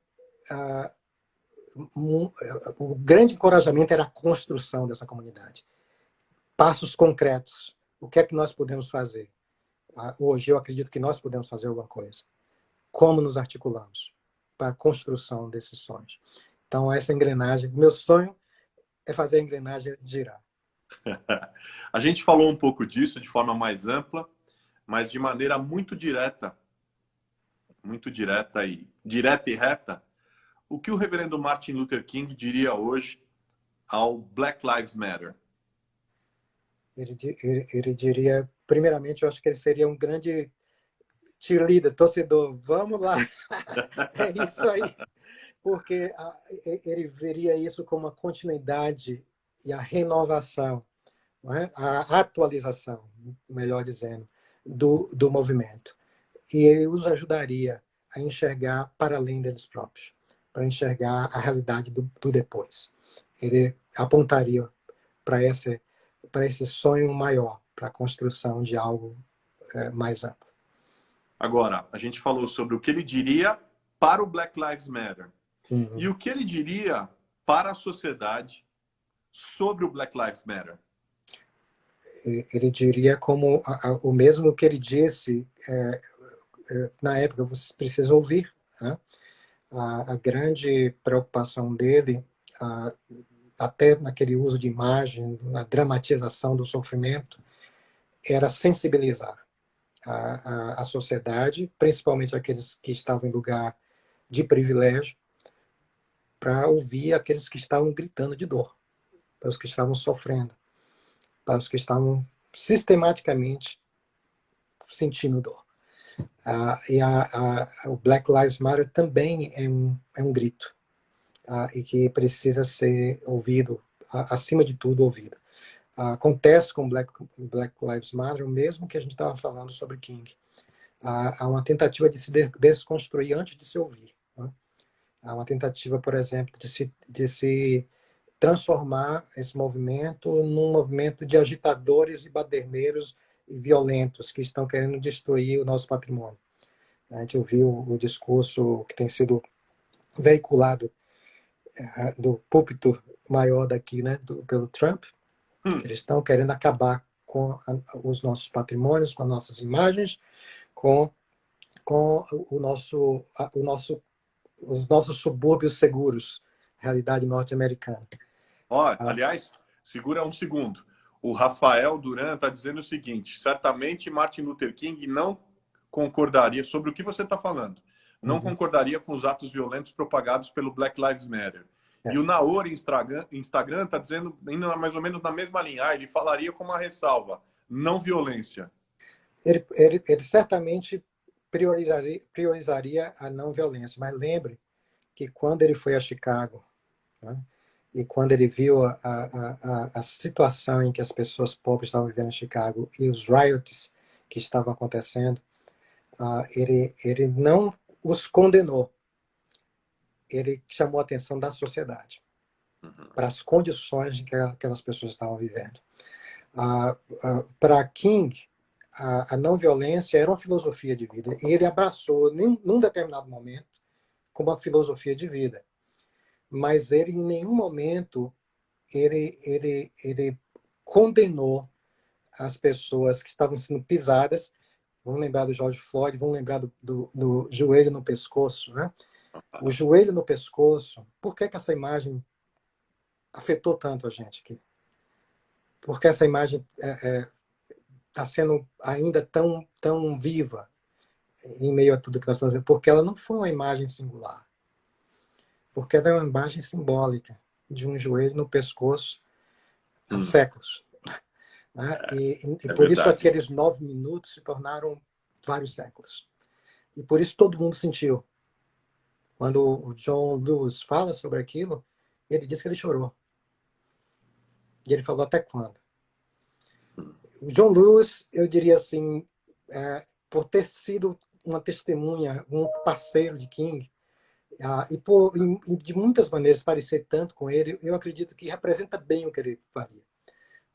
o grande encorajamento era a construção dessa comunidade. Passos concretos. O que é que nós podemos fazer? Hoje eu acredito que nós podemos fazer alguma coisa. Como nos articulamos para a construção desses sonhos? Então, essa engrenagem, meu sonho é fazer a engrenagem girar. A gente falou um pouco disso de forma mais ampla, mas de maneira muito direta e reta. O que o reverendo Martin Luther King diria hoje ao Black Lives Matter? Ele diria, primeiramente, eu acho que ele seria um grande cheerleader, torcedor. Vamos lá! É isso aí. Porque ele veria isso como a continuidade e a renovação, não é? A atualização, melhor dizendo, do movimento. E ele os ajudaria a enxergar para além deles próprios, para enxergar a realidade do depois. Ele apontaria para esse sonho maior, para a construção de algo mais amplo. Agora, a gente falou sobre o que ele diria para o Black Lives Matter. Uhum. E o que ele diria para a sociedade sobre o Black Lives Matter? Ele diria como o mesmo que ele disse na época, você precisa ouvir, né? A grande preocupação dele, até naquele uso de imagem, na dramatização do sofrimento, era sensibilizar a sociedade, principalmente aqueles que estavam em lugar de privilégio, para ouvir aqueles que estavam gritando de dor, para os que estavam sofrendo, para os que estavam sistematicamente sentindo dor. O Black Lives Matter também é um grito e que precisa ser ouvido, acima de tudo ouvido. Acontece com Black Lives Matter o mesmo que a gente estava falando sobre King. há uma tentativa de se desconstruir antes de se ouvir. Né? Há uma tentativa, por exemplo, de se transformar esse movimento num movimento de agitadores e baderneiros e violentos que estão querendo destruir o nosso patrimônio. A gente ouviu o discurso que tem sido veiculado do púlpito maior daqui, né, pelo Trump. Eles estão querendo acabar com os nossos patrimônios, com as nossas imagens, com os nossos subúrbios seguros, realidade norte-americana. Aliás, segura um segundo. O Rafael Duran está dizendo o seguinte: certamente Martin Luther King não concordaria sobre o que você está falando. Não concordaria com os atos violentos propagados pelo Black Lives Matter. E o Naor Instagram está dizendo, indo mais ou menos na mesma linha, ele falaria com uma ressalva: não violência. Ele certamente priorizaria a não violência, mas lembre que quando ele foi a Chicago, né, e quando ele viu a situação em que as pessoas pobres estavam vivendo em Chicago e os riots que estavam acontecendo, ele não os condenou. Ele chamou a atenção da sociedade para as condições em que aquelas pessoas estavam vivendo. Para King, a não violência era uma filosofia de vida e ele abraçou num determinado momento como uma filosofia de vida. Mas ele em nenhum momento ele condenou as pessoas que estavam sendo pisadas. Vamos lembrar do George Floyd, vamos lembrar do joelho no pescoço, né? O joelho no pescoço. Por que essa imagem afetou tanto a gente aqui? Porque essa imagem está sendo ainda tão viva em meio a tudo que nós estamos vendo? Porque ela não foi uma imagem singular. Porque ela é uma imagem simbólica de um joelho no pescoço há séculos. Né? E por isso aqueles 9 minutos se tornaram vários séculos. E por isso todo mundo sentiu. Quando o John Lewis fala sobre aquilo, ele diz que ele chorou. E ele falou até quando. O John Lewis, eu diria assim, por ter sido uma testemunha, um parceiro de King, e de muitas maneiras parecer tanto com ele, eu acredito que representa bem o que ele faria.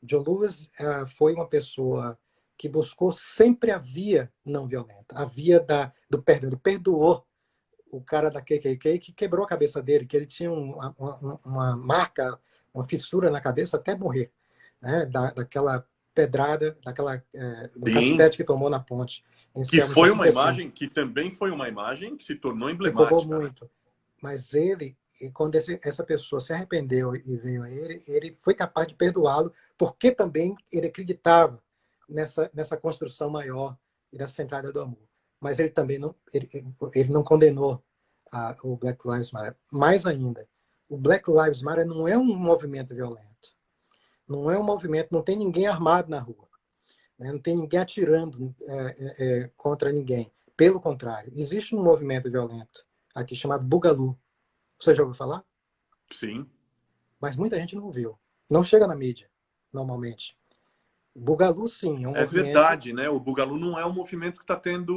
John Lewis foi uma pessoa que buscou sempre a via não violenta, a via do perdão. Ele perdoou o cara da KKK que quebrou a cabeça dele, que ele tinha uma marca, uma fissura na cabeça até morrer, né? Daquela pedrada, do cacetete que tomou na ponte. Que foi uma imagem, que também foi uma imagem que se tornou emblemática. Ficou muito. Mas quando essa pessoa se arrependeu e veio a ele foi capaz de perdoá-lo, porque também ele acreditava nessa construção maior e nessa centralidade do amor. Mas ele também não condenou o Black Lives Matter. Mais ainda, o Black Lives Matter não é um movimento violento. Não é um movimento, não tem ninguém armado na rua. Né? Não tem ninguém atirando contra ninguém. Pelo contrário, existe um movimento violento aqui chamado Bugalu. Você já ouviu falar? Sim. Mas muita gente não viu. Não chega na mídia, normalmente. O Bugalu, sim, é um movimento... verdade, né? O Bugalu não é um movimento que está tendo...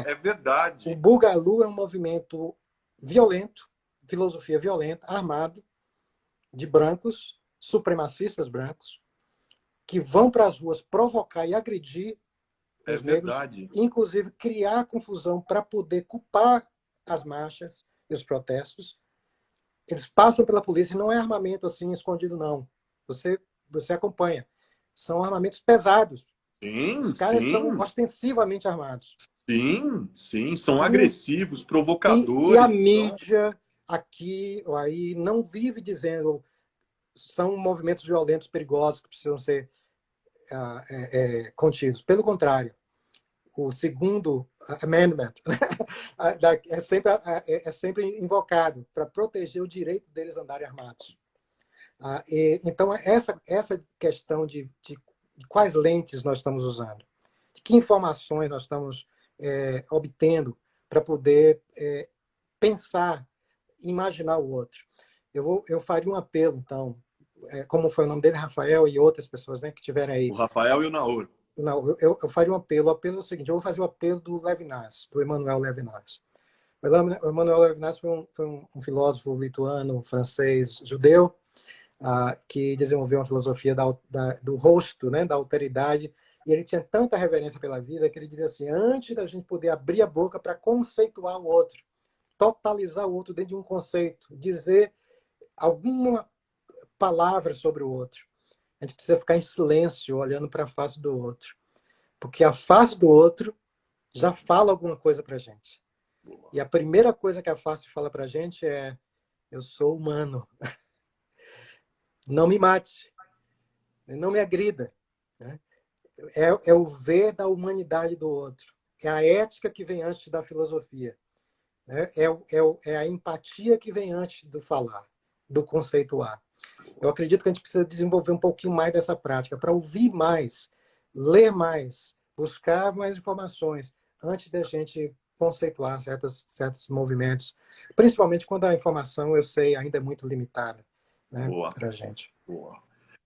É verdade. O Bugalu é um movimento violento, filosofia violenta, armado, de brancos, supremacistas brancos, que vão para as ruas provocar e agredir os negros, inclusive criar confusão para poder culpar as marchas e os protestos. Eles passam pela polícia, não é armamento assim escondido, não. Você acompanha. São armamentos pesados. Sim, os caras são ostensivamente armados. Sim. São agressivos, provocadores. E a mídia aqui ou aí não vive dizendo são movimentos violentos, perigosos, que precisam ser contidos. Pelo contrário, o segundo amendment é sempre invocado para proteger o direito deles andarem armados. Então, essa questão de quais lentes nós estamos usando, de que informações nós estamos obtendo para poder pensar, imaginar o outro. Eu faria um apelo, então, como foi o nome dele, Rafael e outras pessoas, né, que tiveram aí. O Rafael e o Naor. não, eu faria um apelo. O apelo é o seguinte: eu vou fazer o apelo do Levinas, do Emmanuel Levinas. O Emmanuel Levinas foi um filósofo lituano, francês, judeu, que desenvolveu uma filosofia do rosto, né, da alteridade. E ele tinha tanta reverência pela vida que ele dizia assim: antes da gente poder abrir a boca para conceituar o outro, totalizar o outro dentro de um conceito, dizer alguma palavra sobre o outro, a gente precisa ficar em silêncio, olhando para a face do outro. Porque a face do outro já fala alguma coisa para a gente. E a primeira coisa que a face fala para a gente é: eu sou humano. Não me mate. Não me agrida. Né? É o ver da humanidade do outro. É a ética que vem antes da filosofia. Né? É a empatia que vem antes do falar, do conceituar. Eu acredito que a gente precisa desenvolver um pouquinho mais dessa prática para ouvir mais, ler mais, buscar mais informações antes da gente conceituar certos movimentos, principalmente quando a informação, eu sei, ainda é muito limitada, né, para a gente. Boa.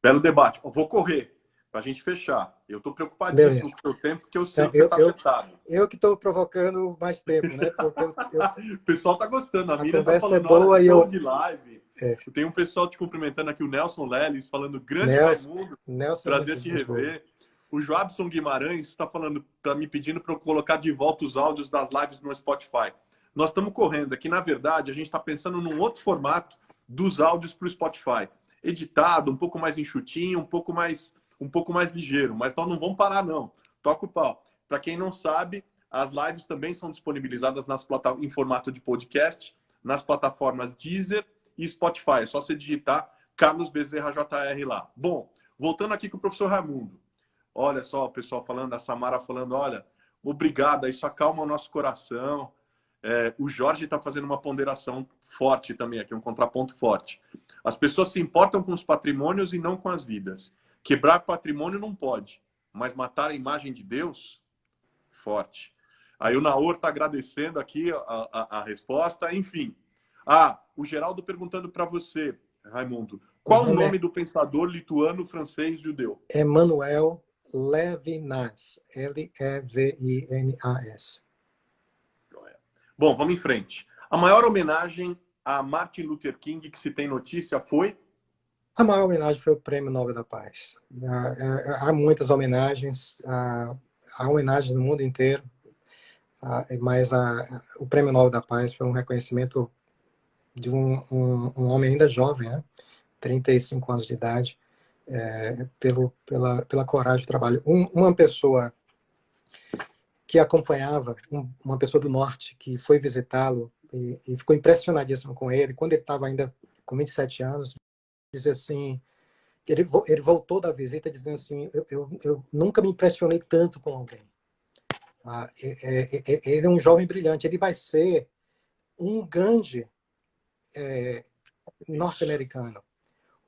Belo debate. Eu vou correr para a gente fechar. Eu estou preocupadíssimo com o seu tempo, porque eu sei que você está apertado. Eu que estou provocando mais tempo, né? Porque o pessoal está gostando. A Miriam está conversa falando, é boa olha, e eu de live. Tem um pessoal te cumprimentando aqui, o Nelson Leles, falando grande Raimundo, prazer te rever. O Joabson Guimarães está falando, está me pedindo para eu colocar de volta os áudios das lives no Spotify. Nós estamos correndo aqui, na verdade, a gente está pensando num outro formato dos áudios para o Spotify. Editado, um pouco mais enxutinho, um pouco mais ligeiro, mas nós não vamos parar, não. Toca o pau. Para quem não sabe, as lives também são disponibilizadas em formato de podcast, nas plataformas Deezer e Spotify. É só você digitar Carlos Bezerra JR lá. Bom, voltando aqui com o professor Raimundo. Olha só o pessoal falando, a Samara falando, olha, obrigado, isso acalma o nosso coração. O Jorge está fazendo uma ponderação forte também aqui, um contraponto forte. As pessoas se importam com os patrimônios e não com as vidas. Quebrar patrimônio não pode, mas matar a imagem de Deus, forte. Aí o Naor está agradecendo aqui a resposta, enfim. O Geraldo perguntando para você, Raimundo, qual o nome do pensador lituano, francês, judeu? Emmanuel Levinas, Levinas. Bom, vamos em frente. A maior homenagem a Martin Luther King que se tem notícia foi? A maior homenagem foi o Prêmio Nobel da Paz. Há muitas homenagens, há homenagens no mundo inteiro, mas o Prêmio Nobel da Paz foi um reconhecimento de um homem ainda jovem, né? 35 anos de idade, pela coragem do trabalho. Uma pessoa que acompanhava, uma pessoa do norte, que foi visitá-lo e ficou impressionadíssimo com ele, quando ele estava ainda com 27 anos, disse assim, ele voltou da visita dizendo assim, eu nunca me impressionei tanto com alguém. Ele é um jovem brilhante, ele vai ser um Gandhi norte-americano,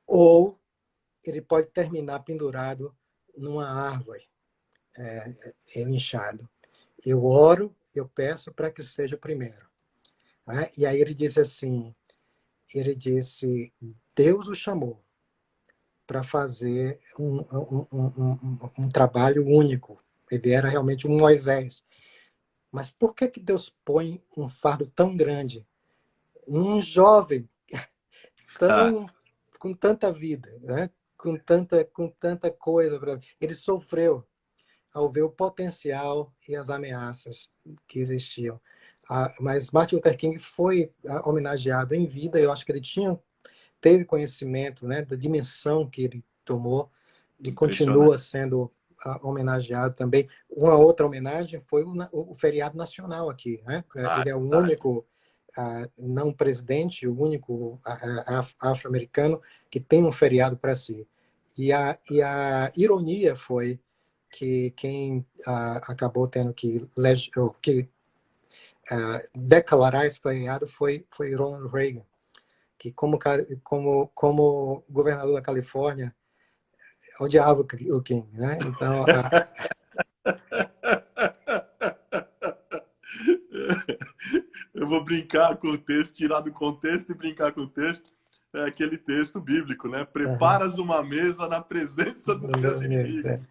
ou ele pode terminar pendurado numa árvore, inchado. Eu oro, eu peço para que seja o primeiro. E aí ele disse assim, Deus o chamou para fazer um trabalho único. Ele era realmente um Moisés. Mas por que Deus põe um fardo tão grande? Um jovem com tanta vida, né? com tanta coisa. Ele sofreu ao ver o potencial e as ameaças que existiam. Mas Martin Luther King foi homenageado em vida. Eu acho que ele teve conhecimento, né, da dimensão que ele tomou e continua sendo homenageado também. Uma outra homenagem foi o feriado nacional aqui. Né? Ele é o único não presidente, o único afro-americano que tem um feriado para si. E a ironia foi que quem acabou tendo que declarar esse feriado foi Ronald Reagan, que como governador da Califórnia odiava o King, né? Então eu vou brincar com o texto, tirar do contexto e brincar com o texto. É aquele texto bíblico, né? Preparas uma mesa na presença dos teus inimigos.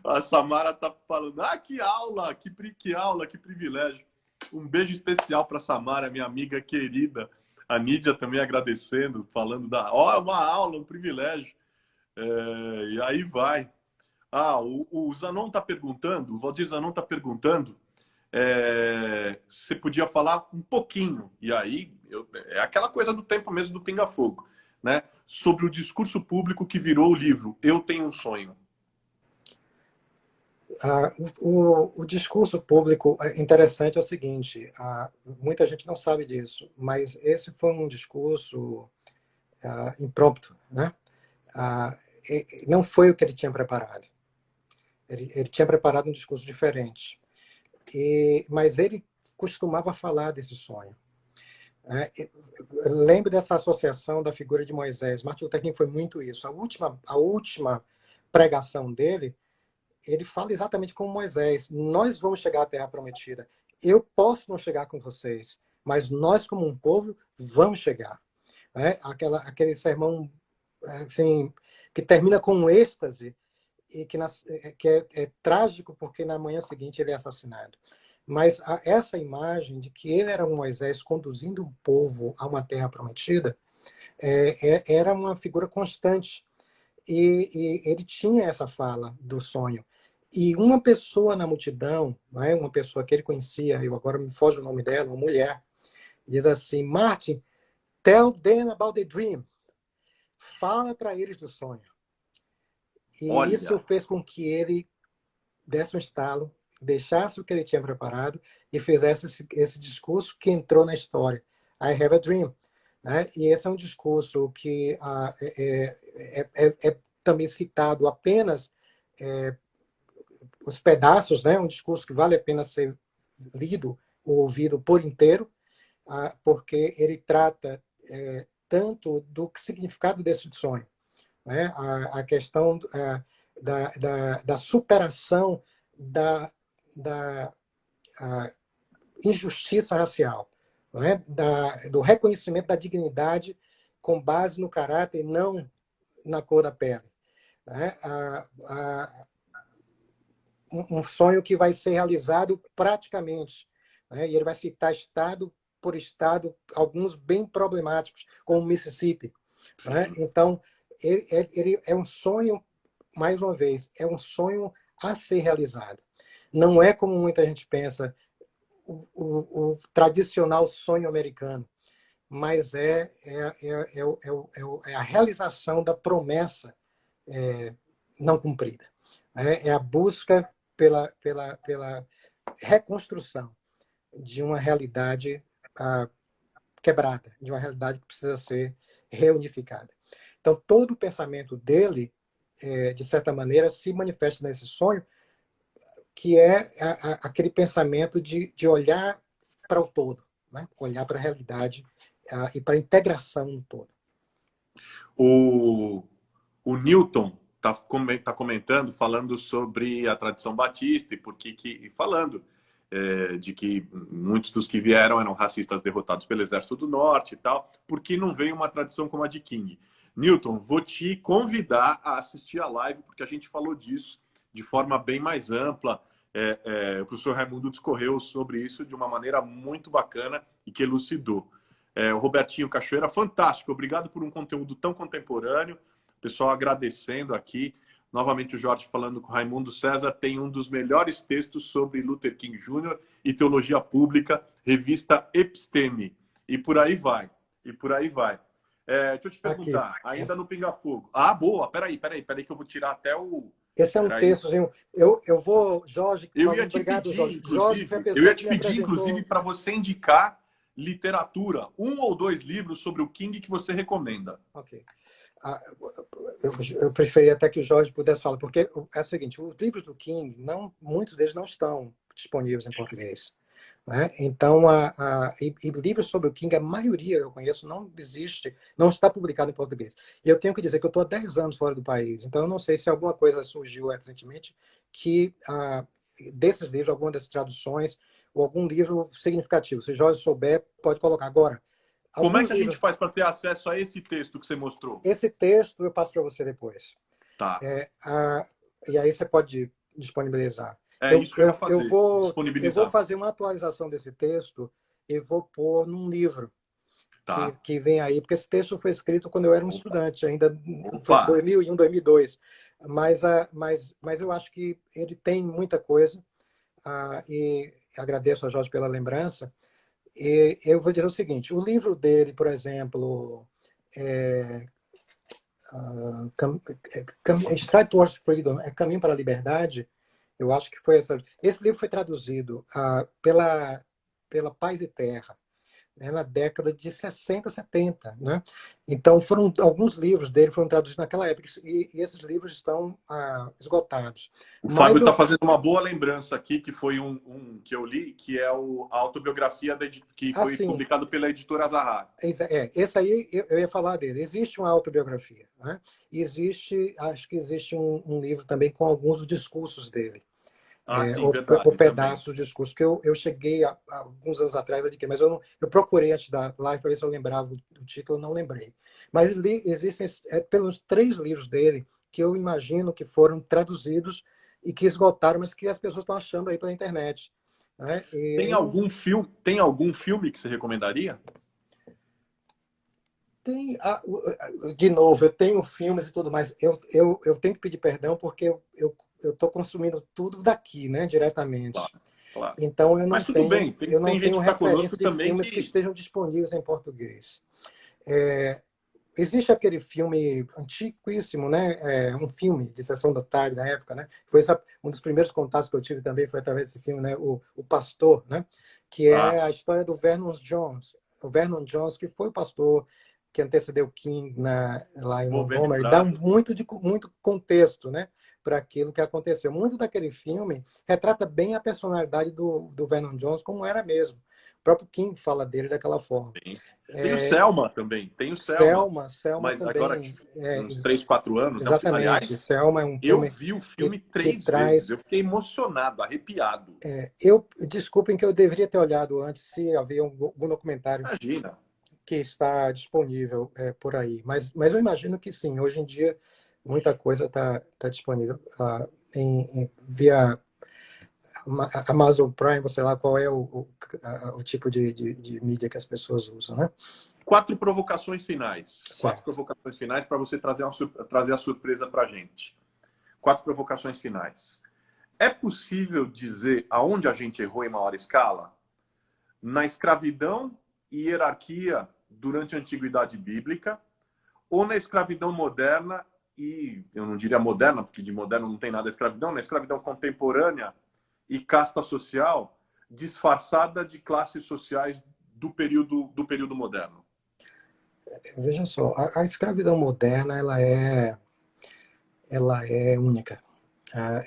A Samara tá falando, que aula, que aula, que privilégio. Um beijo especial para Samara, minha amiga querida. A Nídia também agradecendo, falando uma aula, um privilégio. E aí vai. O Zanon está perguntando, o Valdir Zanon está perguntando se podia falar um pouquinho, e aí é aquela coisa do tempo mesmo do pinga-fogo, né? Sobre o discurso público que virou o livro Eu Tenho um Sonho. O discurso público interessante é o seguinte, muita gente não sabe disso, mas esse foi um discurso impromptu, né? Não foi o que ele tinha preparado. Ele tinha preparado um discurso diferente, mas ele costumava falar desse sonho. Lembre dessa associação da figura de Moisés. Martin Luther King foi muito isso. A última pregação dele, ele fala exatamente como Moisés. Nós vamos chegar à Terra Prometida. Eu posso não chegar com vocês, mas nós, como um povo, vamos chegar. Aquele sermão assim, que termina com um êxtase e que é trágico porque na manhã seguinte ele é assassinado. Mas essa imagem de que ele era um Moisés conduzindo o povo a uma terra prometida era uma figura constante. E ele tinha essa fala do sonho. E uma pessoa na multidão, uma pessoa que ele conhecia, eu agora me foge o nome dela, uma mulher, diz assim, Martin, tell them about the dream. Fala para eles do sonho. E Olha. Isso fez com que ele desse um estalo, deixasse o que ele tinha preparado e fizesse esse discurso que entrou na história. I have a dream. E esse é um discurso que é também citado apenas os pedaços, um discurso que vale a pena ser lido ou ouvido por inteiro, porque ele trata tanto do significado desse sonho, a questão da superação da injustiça racial, do reconhecimento da dignidade com base no caráter e não na cor da pele. Um sonho que vai ser realizado praticamente. E ele vai citar estado por estado, alguns bem problemáticos, como o Mississippi. Então, ele é um sonho, mais uma vez, é um sonho a ser realizado. Não é como muita gente pensa, o tradicional sonho americano, mas é a realização da promessa não cumprida. É a busca pela reconstrução de uma realidade quebrada, de uma realidade que precisa ser reunificada. Então, todo o pensamento dele, de certa maneira, se manifesta nesse sonho, que é aquele pensamento de olhar para o todo, olhar para a realidade e para a integração no todo. O Newton está comentando, falando sobre a tradição batista e falando de que muitos dos que vieram eram racistas derrotados pelo Exército do Norte e tal, porque não veio uma tradição como a de King. Newton, vou te convidar a assistir a live, porque a gente falou disso de forma bem mais ampla. O professor Raimundo discorreu sobre isso de uma maneira muito bacana e que elucidou. O Robertinho Cachoeira, fantástico. Obrigado por um conteúdo tão contemporâneo. Pessoal agradecendo aqui. Novamente o Jorge falando com o Raimundo César. Tem um dos melhores textos sobre Luther King Jr. e teologia pública, revista Episteme. E por aí vai. Deixa eu te perguntar, aqui, ainda no Pinga Fogo. Boa. Peraí que eu vou tirar até o... Esse é um textozinho. Eu vou, Jorge... Eu ia te pedir, inclusive, para você indicar literatura, um ou dois livros sobre o King que você recomenda. Ok. Eu preferia até que o Jorge pudesse falar, porque é o seguinte, os livros do King, muitos deles não estão disponíveis em português. Então, e livros sobre o King, a maioria eu conheço, não existe, não está publicado em português. E eu tenho que dizer que eu estou há 10 anos fora do país, então eu não sei se alguma coisa surgiu recentemente que, desses livros, alguma dessas traduções, ou algum livro significativo. Se o Jorge souber, pode colocar agora. Como é que a gente faz para ter acesso a esse texto que você mostrou? Esse texto eu passo para você depois. Tá. e aí você pode disponibilizar. É isso que eu ia fazer, Eu vou disponibilizar. fazer uma atualização desse texto e vou pôr num livro Tá. que vem aí, porque esse texto foi escrito quando eu era um Opa. estudante, ainda foi Opa. 2001, 2002. Mas eu acho que ele tem muita coisa, e agradeço a Jorge pela lembrança. E eu vou dizer o seguinte: o livro dele, por exemplo, é, Stride Towards Freedom, é Caminho para a Liberdade. Eu acho que foi essa. Esse livro foi traduzido pela Paz e Terra, né, na década de 60, 70. Né? Então, alguns livros dele foram traduzidos naquela época, e esses livros estão esgotados. O Fábio Mas está fazendo uma boa lembrança aqui, que foi um que eu li, que é a autobiografia que foi assim, publicado pela editora Zahar. esse aí eu ia falar dele. Existe uma autobiografia. Né? Acho que existe um livro também com alguns dos discursos dele. Ah, sim, O verdade, também. pedaço do discurso que eu cheguei há alguns anos atrás, mas eu procurei antes da live para ver se eu lembrava o título, eu não lembrei. Mas existem pelo menos 3 livros dele que eu imagino que foram traduzidos e que esgotaram, mas que as pessoas estão achando aí pela internet. Né? Tem algum filme que você recomendaria? Tem, de novo, eu tenho filmes e tudo mais. Eu tenho que pedir perdão porque eu estou consumindo tudo daqui, né, diretamente. Claro, claro. Então Mas tudo bem, eu não tem gente tenho que está conosco referência de também filmes que que... estejam disponíveis em português. Existe aquele filme antiquíssimo, né? Um filme de sessão da tarde na época, né? Um dos primeiros contatos que eu tive também foi através desse filme, né? O Pastor, né? Que é Ah, a história do Vernon Jones. O Vernon Jones, que foi o pastor que antecedeu King lá em pô, bem Montgomery, dá lembrado. muito contexto, né? Para aquilo que aconteceu. Muito daquele filme retrata bem a personalidade do Vernon Jones, como era mesmo. O próprio King fala dele daquela forma. Tem. Tem o Selma também, tem o Selma. Selma Mas agora, também. uns 3, 4 anos. Exatamente. Aliás, Selma é um eu filme vi o filme que 3 vezes. traz. Eu fiquei emocionado, arrepiado. Desculpem que eu deveria ter olhado antes se havia algum documentário Imagina. que está disponível por aí. Mas eu imagino que sim. Hoje em dia, muita coisa tá disponível via Amazon Prime, sei lá qual é o tipo de mídia que as pessoas usam, né? 4 provocações finais. 4 Certo. provocações finais para você trazer a surpresa para a gente. 4 provocações finais. É possível dizer aonde a gente errou em maior escala? Na escravidão e hierarquia durante a antiguidade bíblica, ou na escravidão moderna, e eu não diria moderna, porque de moderno não tem nada a escravidão, na escravidão contemporânea e casta social, disfarçada de classes sociais do período moderno? Veja só, a escravidão moderna ela é única. A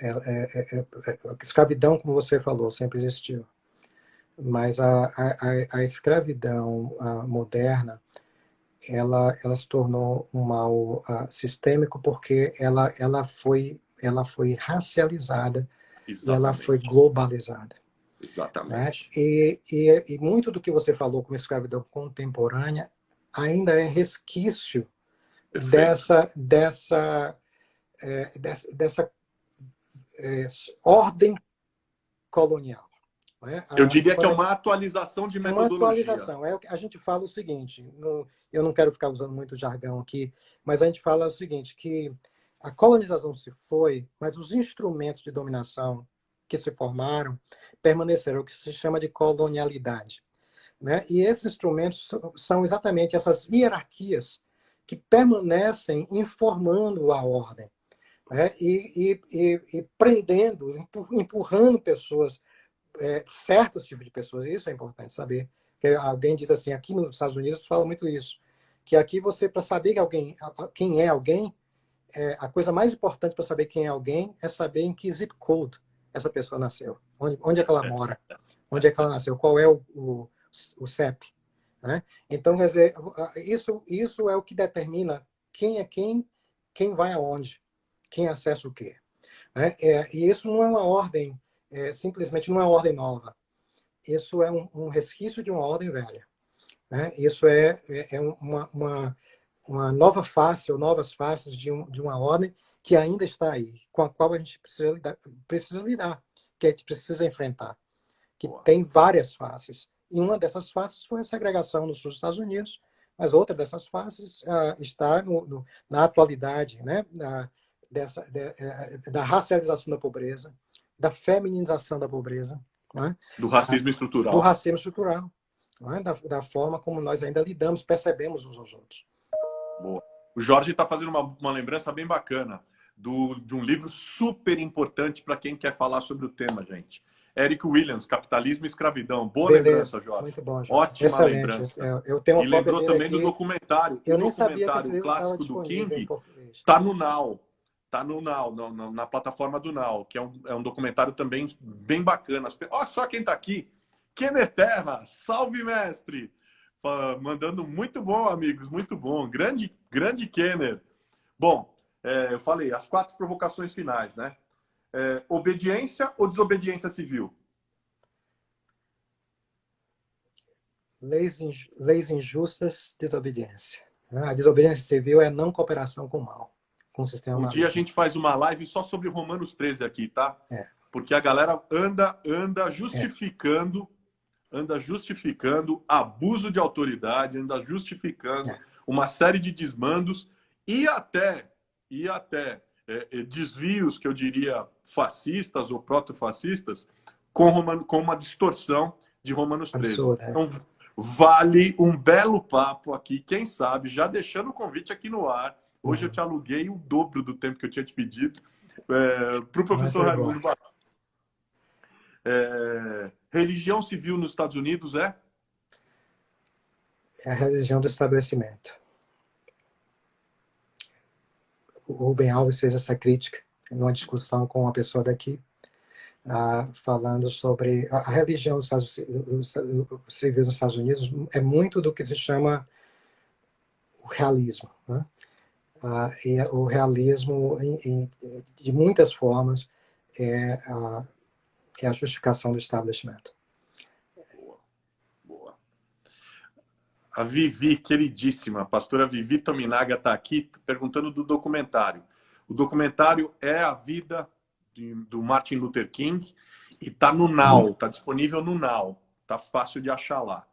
escravidão, como você falou, sempre existiu. Mas a escravidão moderna, ela se tornou um mal sistêmico porque ela foi racializada e ela foi Exatamente. globalizada. Né? Exatamente. E muito do que você falou como escravidão contemporânea ainda é resquício Perfeito. dessa ordem colonial. Né? Eu diria que é uma atualização de É uma metodologia. atualização. A gente fala o seguinte, eu não quero ficar usando muito jargão aqui, mas a gente fala o seguinte, que a colonização se foi, mas os instrumentos de dominação que se formaram permaneceram, o que se chama de colonialidade. Né? E esses instrumentos são exatamente essas hierarquias que permanecem informando a ordem, né? E prendendo, empurrando pessoas, certos tipos de pessoas. Isso é importante saber. Que alguém diz assim, aqui nos Estados Unidos fala muito isso, que aqui você, para saber quem é alguém, a coisa mais importante para saber quem é alguém é saber em que zip code essa pessoa nasceu, onde é que ela mora, onde é que ela nasceu, qual é o CEP. Né? Então, quer dizer, isso é o que determina quem é quem vai aonde, quem acessa o quê. Né? E isso não é uma ordem, simplesmente não é uma ordem nova. Isso é um resquício de uma ordem velha. Né? Isso é uma nova face ou novas faces de uma ordem que ainda está aí, com a qual a gente precisa lidar, que a gente precisa enfrentar, que tem várias faces. E uma dessas faces foi a segregação no sul dos Estados Unidos, mas outra dessas faces está na atualidade, né? Da racialização da pobreza, da feminização da pobreza, né? Do racismo Do estrutural. racismo estrutural, né? Da forma como nós ainda lidamos, percebemos uns aos outros. Boa. O Jorge está fazendo uma lembrança bem bacana de um livro super importante para quem quer falar sobre o tema, gente. Eric Williams, Capitalismo e Escravidão. Boa Beleza. lembrança, Jorge. Muito bom, Jorge. Ótima Excelente. lembrança. Eu tenho uma E cópia lembrou dele também do aqui. documentário. Eu O nem sabia que esse documentário livro estava clássico do disponível em King português. está no Now. Está no Now, na plataforma do Now, que é um documentário também bem bacana. Olha só quem está aqui. Kenner Terra, salve, mestre! Mandando muito bom, amigos, muito bom. Grande Kenner. Bom, eu falei, as 4 provocações finais, né? Obediência ou desobediência civil? Leis injustas, desobediência. A desobediência civil é não cooperação com o mal, com o sistema Um maligno. dia a gente faz uma live só sobre Romanos 13 aqui, tá? Porque a galera anda justificando abuso de autoridade, anda justificando uma série de desmandos e até desvios, que eu diria fascistas ou proto-fascistas, com uma distorção de Romanos 13. Absurdo, Então, vale um belo papo aqui, quem sabe, já deixando o convite aqui no ar. Hoje eu te aluguei o dobro do tempo que eu tinha te pedido para o professor Raimundo Barros. Religião civil nos Estados Unidos é a religião do estabelecimento. O Rubem Alves fez essa crítica numa discussão com uma pessoa daqui, falando sobre a religião civil nos Estados Unidos é muito do que se chama o realismo, né? E o realismo, de muitas formas, é a justificação do establishment. Boa. A Vivi, queridíssima, a pastora Vivi Tominaga está aqui perguntando do documentário. O documentário é a vida do Martin Luther King e está no Now, está disponível no Now, está fácil de achar lá.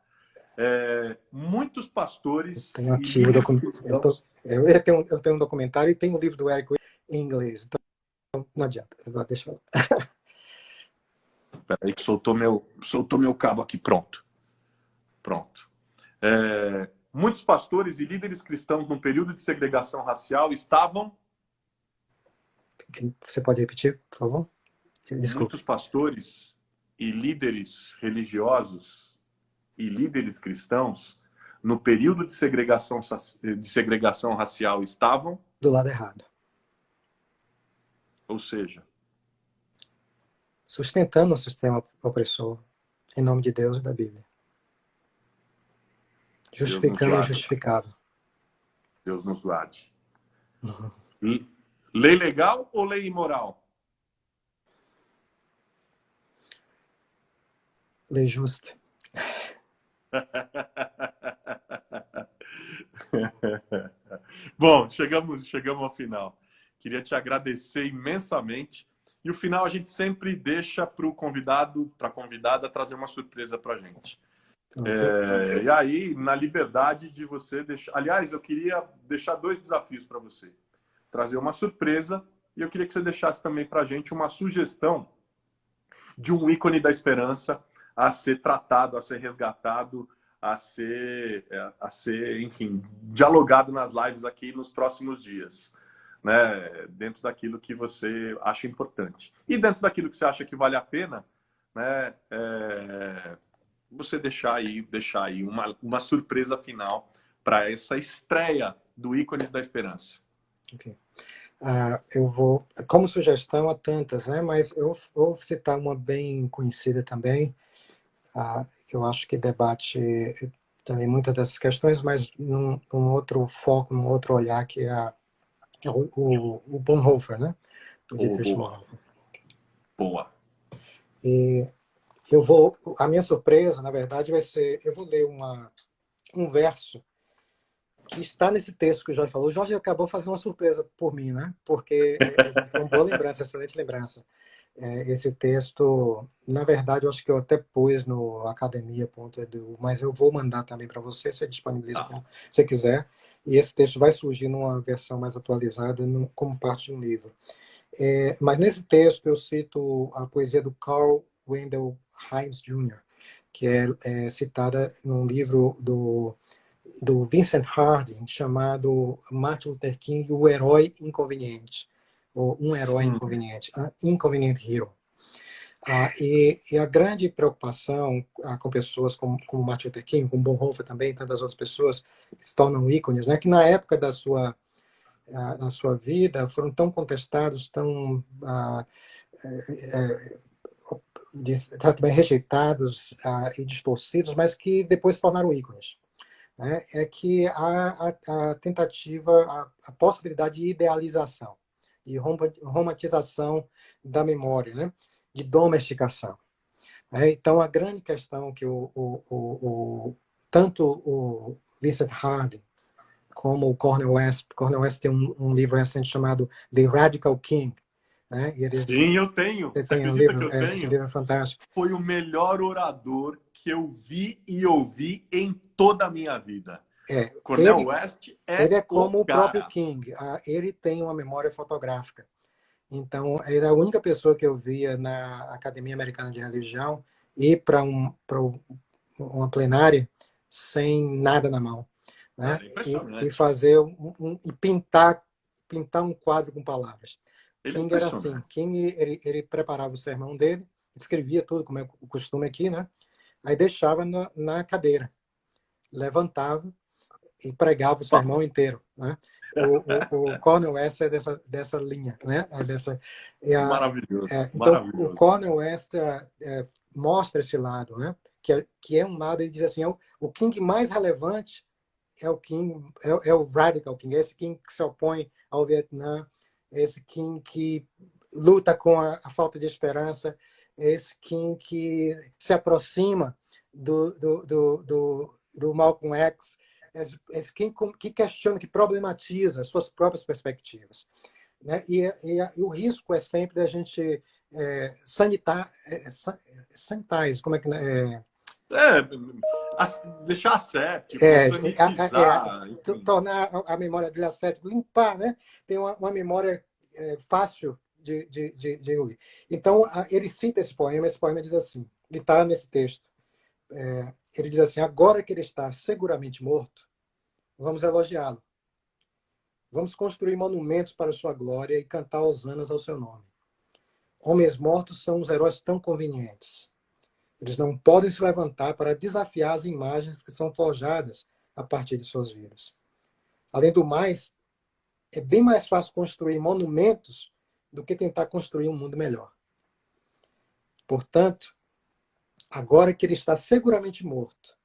Muitos pastores... Eu tenho aqui o documento. Eu tenho um documentário e tenho o livro do Eric em inglês, então não adianta. Deixa eu... Peraí que soltou meu cabo aqui, pronto. Muitos pastores e líderes cristãos no período de segregação racial estavam... Você pode repetir, por favor? Desculpa. Muitos pastores e líderes religiosos e líderes cristãos no período de segregação racial estavam... do lado errado. Ou seja... sustentando o sistema opressor, em nome de Deus e da Bíblia. Justificando o injustificável. Deus nos guarde. Lei legal ou lei imoral? Lei justa. Bom, chegamos ao final. Queria te agradecer imensamente. E o final a gente sempre deixa para o convidado, para a convidada, trazer uma surpresa para a gente. E aí, na liberdade de você deixar... Aliás, eu queria deixar 2 desafios para você. Trazer uma surpresa e eu queria que você deixasse também para a gente uma sugestão de um ícone da esperança a ser tratado, a ser resgatado, a ser, enfim, dialogado nas lives aqui nos próximos dias. Né, dentro daquilo que você acha importante. E dentro daquilo que você acha que vale a pena, né, você deixar aí uma surpresa final para essa estreia do Ícones da Esperança. Okay. Eu vou, como sugestão, há tantas, né, mas eu vou citar uma bem conhecida também, que eu acho que debate também muitas dessas questões, mas num outro foco, num outro olhar, que é o Bonhoeffer, né? O Dietrich Bonhoeffer. Boa. E a minha surpresa, na verdade, vai ser, eu vou ler um verso que está nesse texto que o Jorge falou. O Jorge acabou fazendo uma surpresa por mim, né? Porque foi uma boa lembrança, excelente lembrança. Esse texto, na verdade, eu acho que eu até pus no academia.edu, mas eu vou mandar também para você, você disponibiliza quando você quiser. E esse texto vai surgir numa versão mais atualizada, como parte de um livro. Mas nesse texto eu cito a poesia do Carl Wendell Hymes Jr., que é citada num livro do Vincent Harding, chamado Martin Luther King, o Herói Inconveniente, ou Um Herói Inconveniente, Inconvenient Hero. E a grande preocupação com pessoas como Martin Luther King, como Bonhoeffer também, e tantas outras pessoas que se tornam ícones, né, que na época da sua vida foram tão contestados, tão também rejeitados e distorcidos, mas que depois se tornaram ícones. Né? É que a tentativa, a possibilidade de idealização, de romantização da memória, né? De domesticação. Então, a grande questão que tanto o Vincent Harding como o Cornel West tem um livro recente chamado The Radical King. Né? Sim, eu tenho. Você tem um acredita livro, que eu esse tenho? livro é fantástico. Foi o melhor orador que eu vi e ouvi em toda a minha vida. Cornel West ele é o como o próprio cara. King. Ele tem uma memória fotográfica. Então, era a única pessoa que eu via na Academia Americana de Religião ir para uma plenária sem nada na mão. Né? E fazer e pintar um quadro com palavras. King era assim. King, ele preparava o sermão dele, escrevia tudo, como é o costume aqui, né? Aí deixava na cadeira, levantava e pregava o sermão inteiro, né? O Cornel West é dessa linha, né? Maravilhoso. Então, maravilhoso. o Cornel West mostra esse lado, né? Que é um lado, ele diz assim, o King mais relevante é o King, é o Radical King, é esse King que se opõe ao Vietnã, é esse King que luta com a falta de esperança, é esse King que se aproxima do Malcolm X, esse King que questiona, que problematiza suas próprias perspectivas. Né? E o risco é sempre da gente sanitar, como é que deixar ascético, tornar a memória dele ascética, limpar, né? Tem uma memória fácil de ouvir. Então, ele cita esse poema diz assim, ele está nesse texto, ele diz assim, agora que ele está seguramente morto, vamos elogiá-lo. Vamos construir monumentos para sua glória e cantar hosanas ao seu nome. Homens mortos são os heróis tão convenientes. Eles não podem se levantar para desafiar as imagens que são forjadas a partir de suas vidas. Além do mais, é bem mais fácil construir monumentos do que tentar construir um mundo melhor. Portanto, agora que ele está seguramente morto,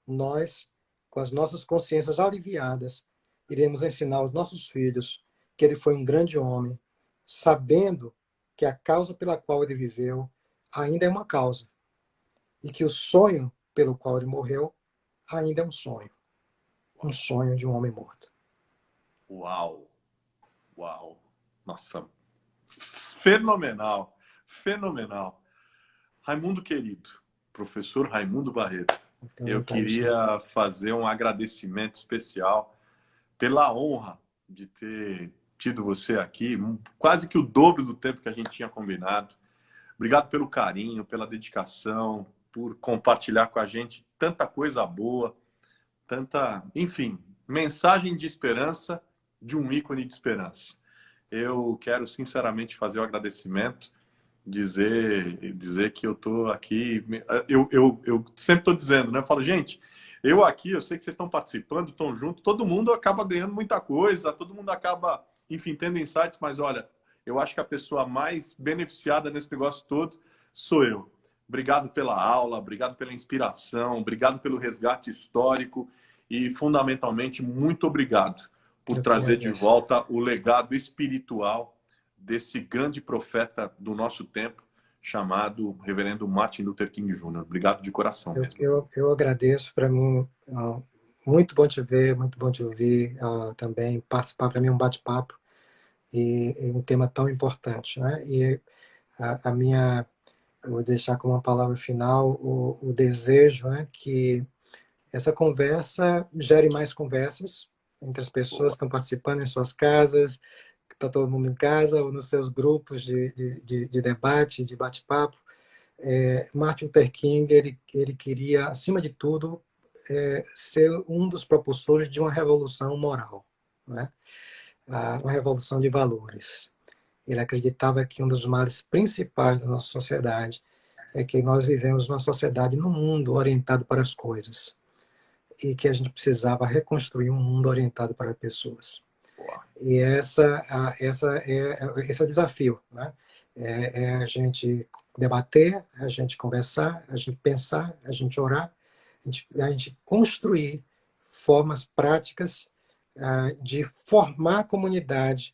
nós, com as nossas consciências aliviadas, iremos ensinar aos nossos filhos que ele foi um grande homem, sabendo que a causa pela qual ele viveu ainda é uma causa, e que o sonho pelo qual ele morreu ainda é um sonho de um homem morto. Uau! Uau! Nossa, fenomenal, fenomenal. Raimundo querido, professor Raimundo Barreto, eu queria fazer um agradecimento especial pela honra de ter tido você aqui, quase que o dobro do tempo que a gente tinha combinado. Obrigado pelo carinho, pela dedicação, por compartilhar com a gente tanta coisa boa, enfim, mensagem de esperança de um ícone de esperança. Eu quero sinceramente fazer o agradecimento, dizer que eu estou aqui. Eu sempre estou dizendo, né? Eu falo, gente, eu aqui, eu sei que vocês estão participando, estão juntos, todo mundo acaba ganhando muita coisa, todo mundo acaba, enfim, tendo insights, mas olha, eu acho que a pessoa mais beneficiada nesse negócio todo sou eu. Obrigado pela aula, obrigado pela inspiração, obrigado pelo resgate histórico e, fundamentalmente, muito obrigado por trazer de volta o legado espiritual desse grande profeta do nosso tempo, chamado Reverendo Martin Luther King Jr. Obrigado de coração mesmo. Eu agradeço. Para mim, Muito bom te ver, muito bom te ouvir também, participar para mim é um bate-papo e um tema tão importante, né? E a minha, eu vou deixar como uma palavra final o desejo, né, que essa conversa gere mais conversas entre as pessoas que Boa. estão participando em suas casas, que está todo mundo em casa, ou nos seus grupos de debate, de bate-papo. Martin Luther King, ele queria, acima de tudo, ser um dos propulsores de uma revolução moral, né? Uma revolução de valores. Ele acreditava que um dos males principais da nossa sociedade é que nós vivemos numa sociedade, num mundo orientado para as coisas, e que a gente precisava reconstruir um mundo orientado para pessoas. Boa. E esse é o desafio, né? É a gente debater, a gente conversar, a gente pensar, a gente orar, a gente construir formas práticas de formar comunidades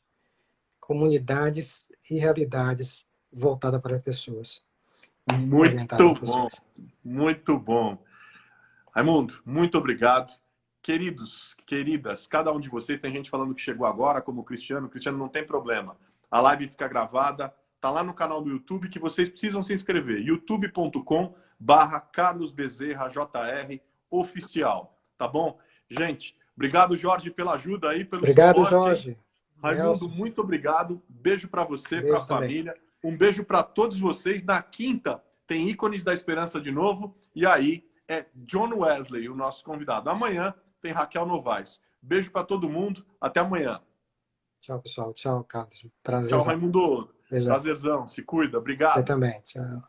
e realidades voltadas para pessoas, orientadas Muito para bom, pessoas. muito bom. Raimundo, muito obrigado. Queridos, queridas, cada um de vocês, tem gente falando que chegou agora, como o Cristiano. O Cristiano não tem problema. A live fica gravada, tá lá no canal do YouTube que vocês precisam se inscrever. youtube.com/Carlos Bezerra JR oficial, tá bom? Gente, obrigado, Jorge, pela ajuda aí, pelo Obrigado, suporte, hein? Jorge. Raimundo, Nelson, muito obrigado. Beijo para você, para a beijo também. família. Um beijo para todos vocês. Na quinta tem Ícones da Esperança de novo. E aí é John Wesley, o nosso convidado. Amanhã tem Raquel Novaes. Beijo para todo mundo. Até amanhã. Tchau, pessoal. Tchau, Carlos. Tchau, Prazerzão. Raimundo. Beijão. Prazerzão. Se cuida. Você Obrigado. também. Tchau.